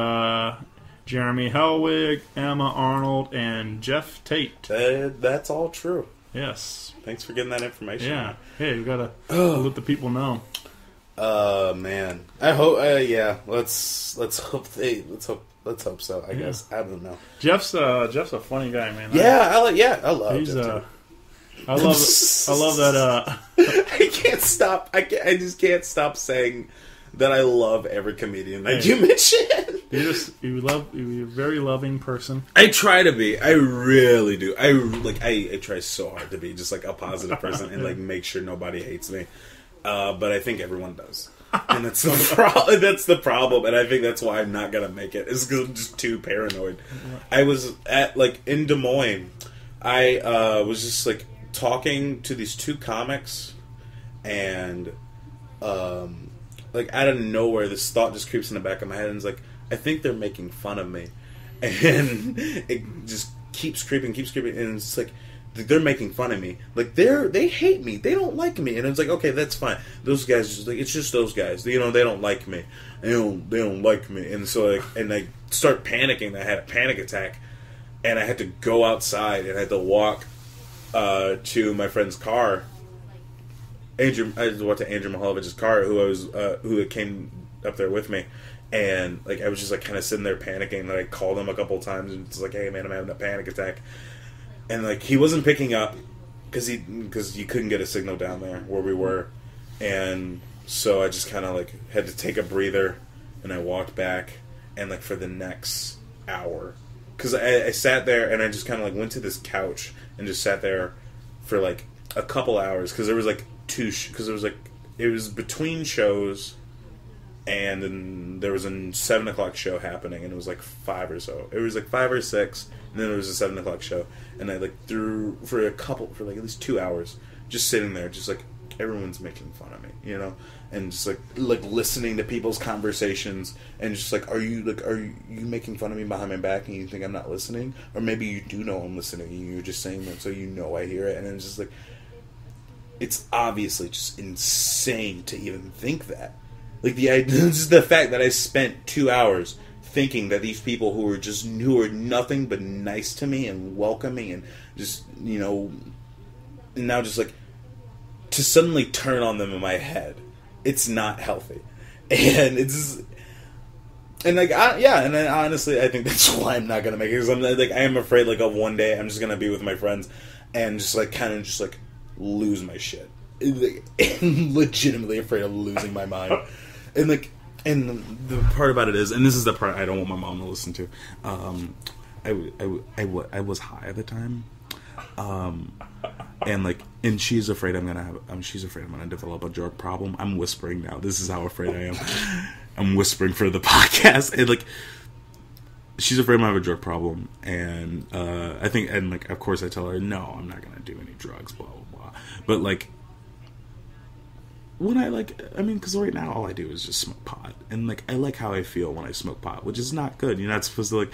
Jeremy Helwig, Emma Arnold, and Geoff Tate. That's all true. Yes. Thanks for getting that information. Yeah. Hey, we gotta let the people know. Man. I hope. Yeah. Let's hope so. I guess I don't know. Jeff's a funny guy, man. I love Jeff. I love that. I can't stop. I just can't stop saying that I love every comedian that you mentioned. You're a very loving person. I try to be. I really do. I try so hard to be just like a positive person and like make sure nobody hates me. But I think everyone does. And that's the problem, and I think that's why I'm not gonna make it. It's because I'm just too paranoid. I was at in Des Moines. I was just talking to these two comics, and like out of nowhere, this thought just creeps in the back of my head, and it's like, I think they're making fun of me, and it just keeps creeping, and it's like, they're making fun of me. Like, they hate me. They don't like me. And it's like, okay, that's fine. Those guys, just like, it's just those guys. You know, they don't like me. They don't like me. And so, like, and I start panicking. I had a panic attack. And I had to go outside. And I had to walk to my friend's car. I had to walk to Andrew Mihalevich's car, who came up there with me. And, like, I was just, like, kind of sitting there panicking. And I called him a couple of times. And it's like, hey, man, I'm having a panic attack. And, like, he wasn't picking up because you couldn't get a signal down there where we were. And so I just kind of, like, had to take a breather, and I walked back. And, like, for the next hour, because I sat there and I just kind of, like, went to this couch and just sat there for, like, a couple hours, because there was, like, it was between shows, and then there was a 7 o'clock show happening, and it was, like, 5 or so. It was, like, 5 or 6, and then there was a 7 o'clock show. And I, like, threw for like, at least 2 hours, just sitting there, just, like, everyone's making fun of me, you know? And just, like listening to people's conversations, and just, like, are you making fun of me behind my back, and you think I'm not listening? Or maybe you do know I'm listening, and you're just saying that so you know I hear it. And it's just, like, it's obviously just insane to even think that. Like, just the fact that I spent 2 hours thinking that these people who are nothing but nice to me and welcoming and just, you know, and now just, like, to suddenly turn on them in my head, it's not healthy. And it's, and, like, and then honestly, I think that's why I'm not gonna make it, because I'm, like, I am afraid, like, of one day I'm just gonna be with my friends and just, like, kind of just, like, lose my shit. I'm legitimately afraid of losing my mind. And, like, and the part about it is, and this is the part I don't want my mom to listen to, I was high at the time, and, like, and she's afraid I'm gonna develop a drug problem. I'm whispering now. This is how afraid I am. I'm whispering for the podcast, and, like, she's afraid I'm gonna have a drug problem, and I think, and, like, of course I tell her, no, I'm not gonna do any drugs, blah blah blah. But, like, when I, like, I mean, because right now all I do is just smoke pot, and, like, I like how I feel when I smoke pot, which is not good. You're not supposed to,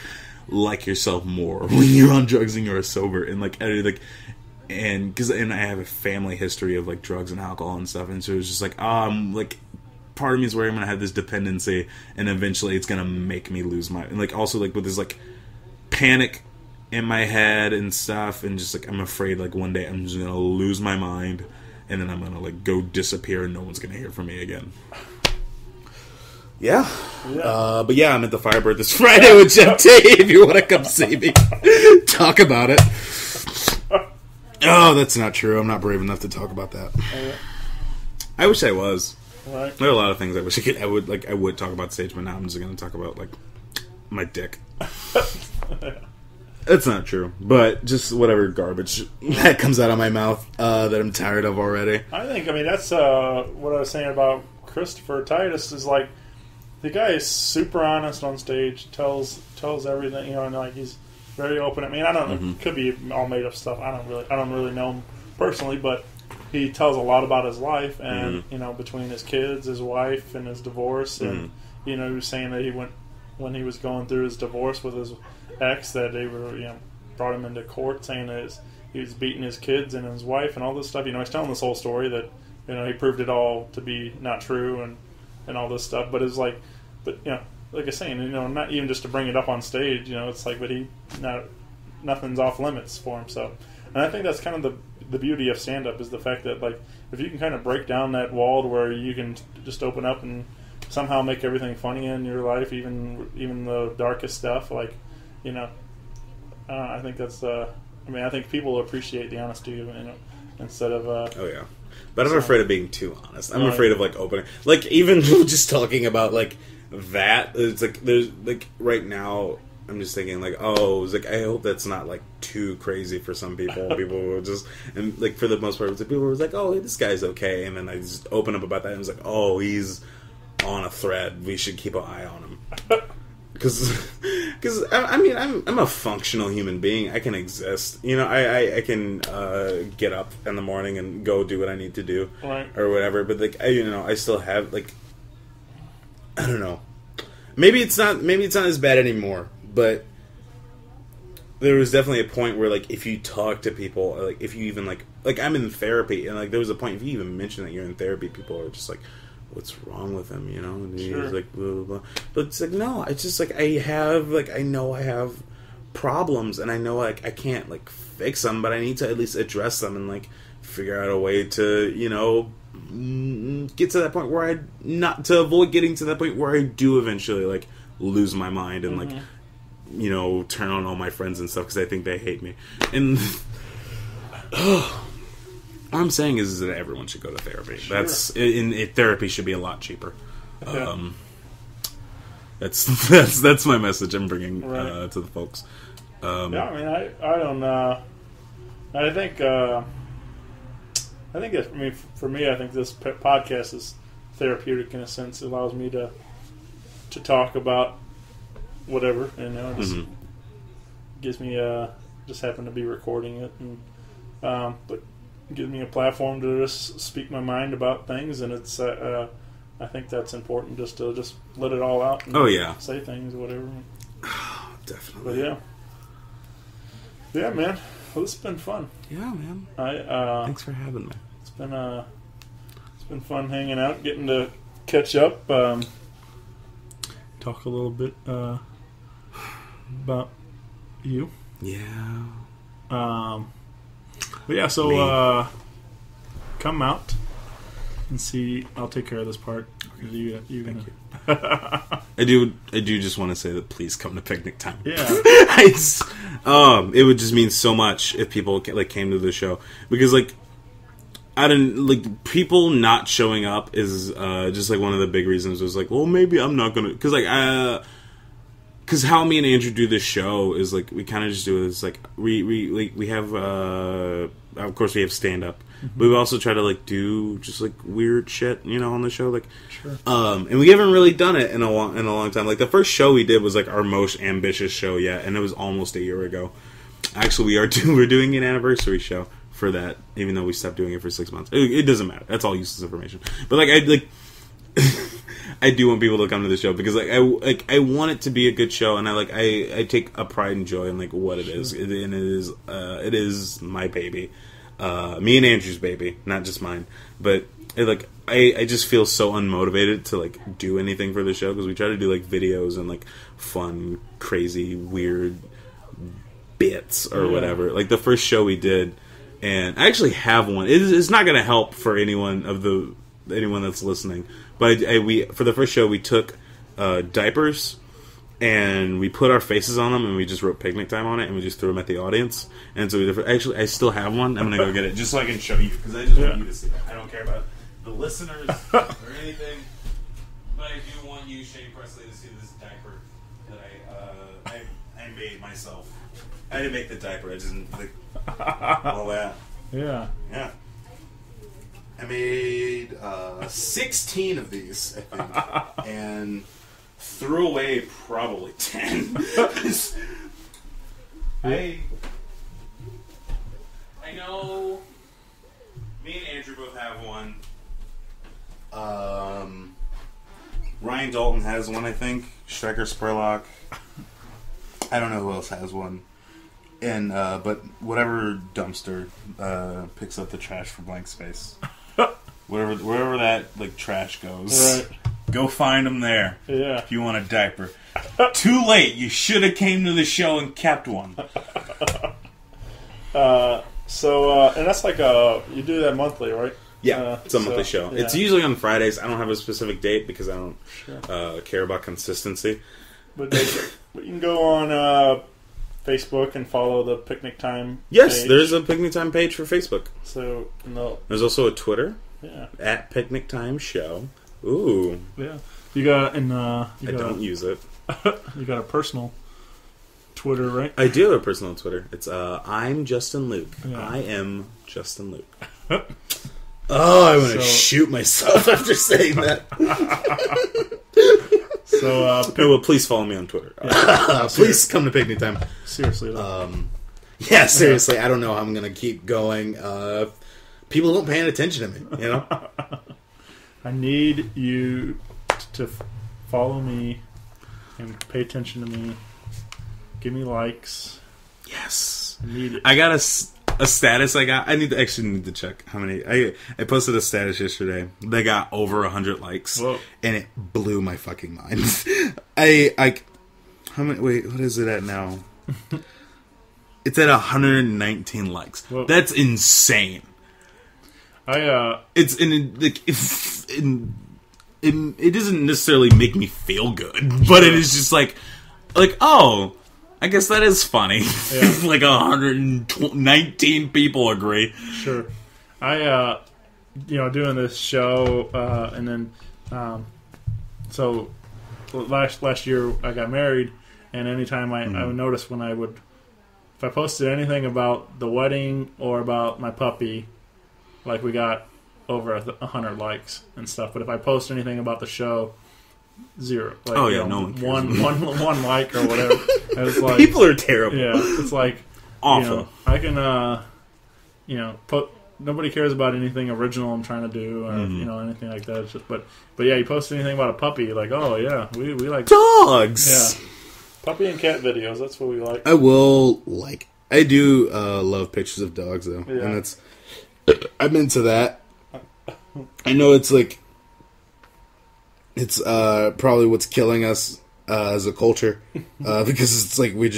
like yourself more when you're on drugs and you're sober, and, like, and I have a family history of, like, drugs and alcohol and stuff, and so it's just like, like, part of me is where I'm gonna have this dependency, and eventually it's gonna make me lose my, and, like, also, like, with this, like, panic in my head and stuff, and just, like, I'm afraid, like, one day I'm just gonna lose my mind, and then I'm gonna, like, go disappear, and no one's gonna hear from me again. Yeah. But yeah, I'm at the Firebird this Friday with Geoff Tate. If you want to come see me, talk about it. Oh, that's not true. I'm not brave enough to talk about that. I wish I was. Right. There are a lot of things I wish I could. I would talk about stage, but now I'm just going to talk about, like, my dick. That's not true, but just whatever garbage that comes out of my mouth that I'm tired of already. I mean, that's what I was saying about Christopher Titus is, like, the guy is super honest on stage, tells everything, you know, and, like, he's very open. I mean, I don't know, it could be all made up stuff. I don't really know him personally, but he tells a lot about his life, and you know, between his kids, his wife, and his divorce, and you know, he was saying that when he was going through his divorce with his ex, that they were, you know, brought him into court saying that he was beating his kids and his wife and all this stuff. You know, he's telling this whole story that, you know, he proved it all to be not true and all this stuff. But it's like, but, you know, like I was saying, you know, not even just to bring it up on stage, you know, it's like, but nothing's off limits for him. So, and I think that's kind of the beauty of stand-up, is the fact that, like, if you can kind of break down that wall to where you can just open up and somehow make everything funny in your life, even the darkest stuff, like, you know, I think that's, I mean, I think people appreciate the honesty, you know, instead of, oh yeah. But I'm afraid of being too honest. I'm afraid of, like, opening, like, even just talking about, like, that, it's like, there's, like, right now, I'm just thinking, like, oh, it's like, I hope that's not, like, too crazy for some people. People will just, and, like, for the most part, it's like, people were like, oh, this guy's okay, and then I just open up about that, and it's like, oh, he's on a thread. We should keep an eye on him. Because because I mean, I'm a functional human being. I can exist. You know, I can get up in the morning and go do what I need to do, right, or whatever. But like, I still have like, I don't know. Maybe it's not as bad anymore. But there was definitely a point where like, if you talk to people, or like if you even like I'm in therapy, and like there was a point if you even mention that you're in therapy, people are just like, what's wrong with him, you know? And sure. he's like, blah, blah, blah. But it's like, no, it's just like, I know I have problems, and I know like I can't like fix them, but I need to at least address them and like figure out a way to, you know, get to that point where to avoid getting to that point where I do eventually like lose my mind and like, you know, turn on all my friends and stuff because I think they hate me. And what I'm saying is that everyone should go to therapy. Sure. Therapy should be a lot cheaper. Yeah. That's my message I'm bringing to the folks. Yeah, I mean, I don't. I think that, I mean, for me, I think this podcast is therapeutic in a sense. It allows me to talk about whatever, you know. It just gives me just happen to be recording it, and but gives me a platform to just speak my mind about things, and it's I think that's important, just to let it all out. And say things or whatever. Definitely. But yeah, man. Well, this has been fun. Yeah, man. Thanks for having me. It's been fun hanging out, getting to catch up, talk a little bit about you. Yeah. But yeah, so come out and see. I'll take care of this part. Thank you. I do just want to say that please come to Picnic Time. Yeah. It would just mean so much if people like came to the show, because like people not showing up is just like one of the big reasons. Was like, well, maybe I'm not gonna, because how me and Andrew do this show is like we kind of just do this like we have of course we have stand up, but we also try to like do just like weird shit, you know, on the show, like sure. And we haven't really done it in a long time. Like the first show we did was like our most ambitious show yet, and it was almost a year ago. Actually, we're doing an anniversary show for that, even though we stopped doing it for 6 months. It doesn't matter. That's all useless information. But like I do want people to come to the show because I want it to be a good show, and I take a pride and joy in like what it is, and it is my baby, me and Andrew's baby, not just mine. But I just feel so unmotivated to like do anything for the show because we try to do like videos and like fun, crazy, weird bits or whatever. Like the first show we did, and I actually have one. It's not going to help for anyone that's listening. But for the first show, we took diapers and we put our faces on them, and we just wrote Picnic Time on it, and we just threw them at the audience. And so I still have one. I'm gonna go get it just so I can show you, because I just want you to see it. I don't care about the listeners or anything, but I do want you, Shane Presley, to see this diaper that I made myself. I didn't make the diaper. I just didn't like all that. Yeah. Yeah. I made 16 of these, I think, and threw away probably 10. I know me and Andrew both have one. Ryan Dalton has one, I think. Stryker Spurlock. I don't know who else has one. And but whatever dumpster picks up the trash for blank space. Wherever that like trash goes, right. Go find them there. Yeah. If you want a diaper. Too late. You should have came to the show and kept one. And that's like you do that monthly, right? Yeah, it's a monthly show. Yeah. It's usually on Fridays. I don't have a specific date because I don't care about consistency. But you can go on Facebook and follow the Picnic Time Yes, page. There's a Picnic Time page for Facebook. So there's also a Twitter. Yeah. At Picnic Time Show. Ooh. Yeah. You got I don't use it. You got a personal Twitter, right? I do have a personal Twitter. It's I'm Justin Luke. Yeah. I am Justin Luke. Oh, I want to shoot myself after saying that. So, No, well, please follow me on Twitter. Please come to Picnic Time. seriously, though. Yeah, seriously, I don't know how I'm gonna keep going. People don't pay attention to me, you know. I need you to follow me and pay attention to me. Give me likes. Yes, I need it. I got a status. I need to check how many. I posted a status yesterday. They got over 100 likes, Whoa. and it blew my fucking mind. How many? Wait, what is it at now? It's at 119 likes. Whoa. That's insane. It's it doesn't necessarily make me feel good, but it is just like oh, I guess that is funny. Yeah. Like 119 people agree. Sure. Doing this show, and then, so last year I got married, and anytime I would notice if I posted anything about the wedding or about my puppy, like we got over 100 likes and stuff. But if I post anything about the show, 0. Like, no one cares. one like or whatever. And it's like, People are terrible. yeah, it's like Awful. I can nobody cares about anything original I'm trying to do or anything like that. It's just, but yeah, you post anything about a puppy, like, oh yeah, we like Dogs. yeah, puppy and cat videos. That's what we like. I do love pictures of dogs though, Yeah. and I'm into that. I know it's probably what's killing us as a culture, because it's like we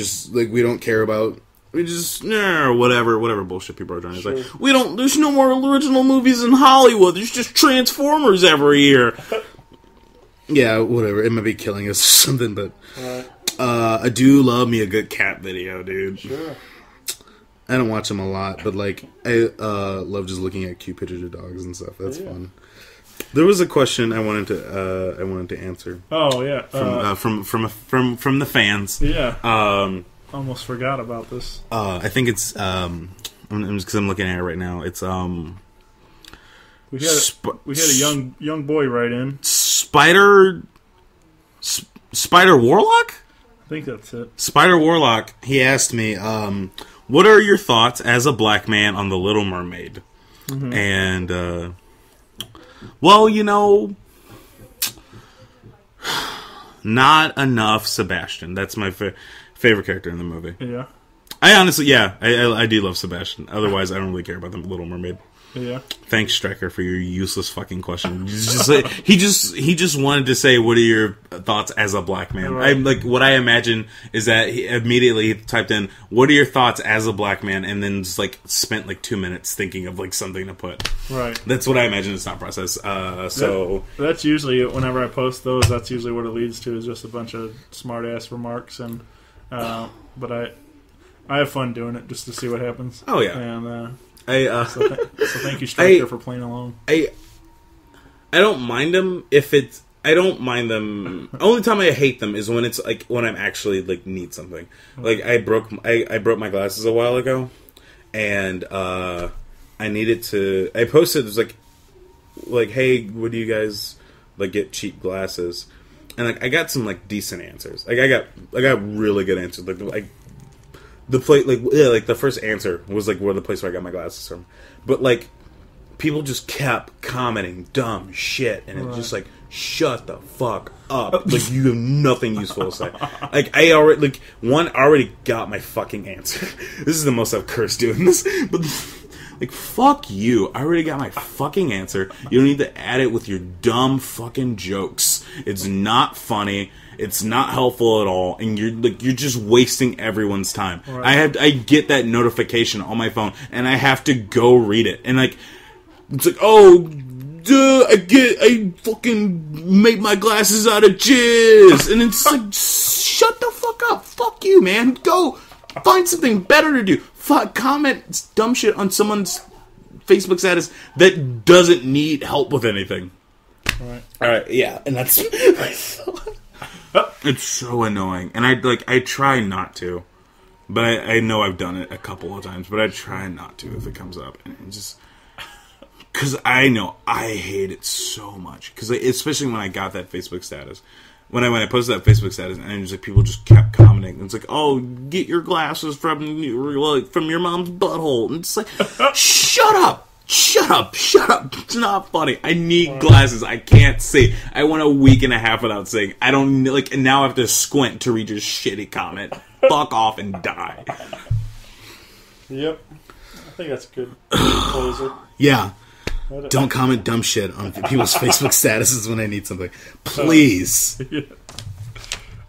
don't care about whatever bullshit people are trying to say. There's no more original movies in Hollywood. There's just Transformers every year. Yeah, whatever. It might be killing us or something, but I do love me a good cat video, dude. Sure. I don't watch them a lot, but I love just looking at cute pictures of dogs and stuff. That's fun. There was a question I wanted to answer. Oh yeah, from the fans. Yeah. Almost forgot about this. I think it's because I'm looking at it right now. It's we had a young boy write in. Spider Warlock. I think that's it. Spider Warlock. He asked me, what are your thoughts as a black man on The Little Mermaid? Mm-hmm. And not enough Sebastian. That's my favorite character in the movie. Yeah. I honestly, I do love Sebastian. Otherwise, I don't really care about The Little Mermaid. Yeah. Thanks, Stryker, for your useless fucking question. He just wanted to say, "What are your thoughts as a black man?" Right. What I imagine is that he immediately typed in, "What are your thoughts as a black man?" and then just spent 2 minutes thinking of something to put. Right. That's what I imagine his thought process. That's usually whenever I post those. That's usually what it leads to, is just a bunch of smart ass remarks, and but I have fun doing it just to see what happens. Oh yeah. And so thank you, Stryker, for playing along. I don't mind them if it's. I don't mind them. Only time I hate them is when it's when I'm actually need something. I broke my glasses a while ago, and I needed to. I posted, it was hey, would you guys get cheap glasses? And I got some decent answers. I got really good answers. The place, the first answer was where the place where I got my glasses from. But people just kept commenting dumb shit, and it's just shut the fuck up. You have nothing useful to say. I already one already got my fucking answer. This is the most I've cursed doing this, but fuck you. I already got my fucking answer. You don't need to add it with your dumb fucking jokes. It's not funny. It's not helpful at all, and you're just wasting everyone's time. Right. I get that notification on my phone, and I have to go read it, and it's oh, duh, I fucking make my glasses out of jizz, and it's shut the fuck up, fuck you, man, go find something better to do. Comment dumb shit on someone's Facebook status that doesn't need help with anything. All right, yeah, and that's. It's so annoying, and I try not to, but I know I've done it a couple of times, but I try not to if it comes up, and just because I know I hate it so much, because especially when I got that Facebook status, when I posted that Facebook status, and it was like people just kept commenting. It's like, oh, get your glasses from your mom's butthole, and it's like, shut up. It's not funny. I need glasses. I can't see. I went a week and a half without seeing. I don't, like, and now I have to squint to read your shitty comment. Fuck off and die. Yep. I think that's a good closer. Yeah. Don't comment dumb shit on people's Facebook statuses when I need something. Please.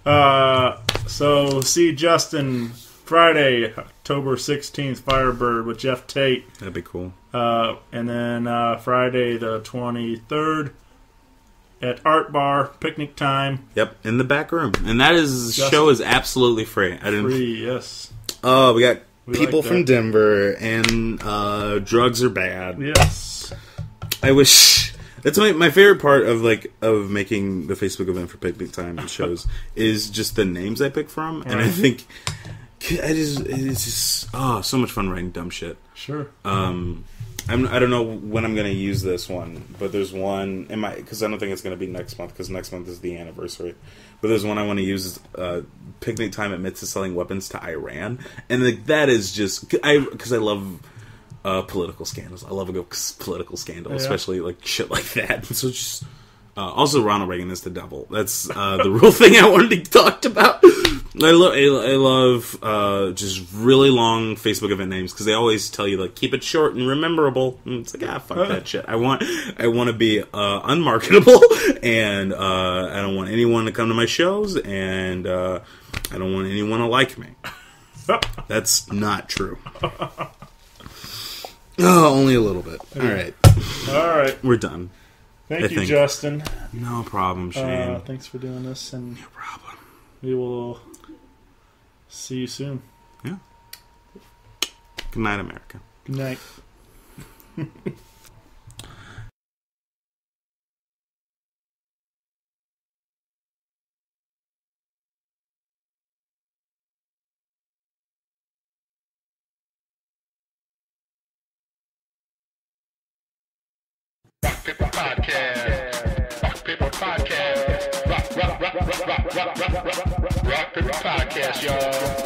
So, see Justin Friday, October 16th, Firebird with Geoff Tate. That'd be cool. And then Friday the 23rd at Art Bar, picnic time. Yep, in the back room. And that show is absolutely free. Free, yes. Oh, we got people like from Denver, and drugs are bad. Yes. I wish... That's my favorite part of making the Facebook event for picnic time shows is just the names I pick from, and I think it's just so much fun writing dumb shit. Sure. I don't know when I'm going to use this one, but there's one because I don't think it's going to be next month because next month is the anniversary. But there's one I want to use. Picnic time admits to selling weapons to Iran, and that is just because I love. Political scandals. I love a good political scandal, especially like shit like that. So just also Ronald Reagan is the devil. That's the real thing I wanted to talk about. I love just really long Facebook event names because they always tell you like keep it short and rememberable. And it's like fuck that shit. I want to be unmarketable, and I don't want anyone to come to my shows, and I don't want anyone to like me. That's not true. Oh, only a little bit. All right. We're done. Thank you, Justin. No problem, Shane. Thanks for doing this, and no problem. We will see you soon. Yeah. Good night, America. Good night. Paper Podcast. Rock Paper Podcast. Rock Paper Podcast, y'all.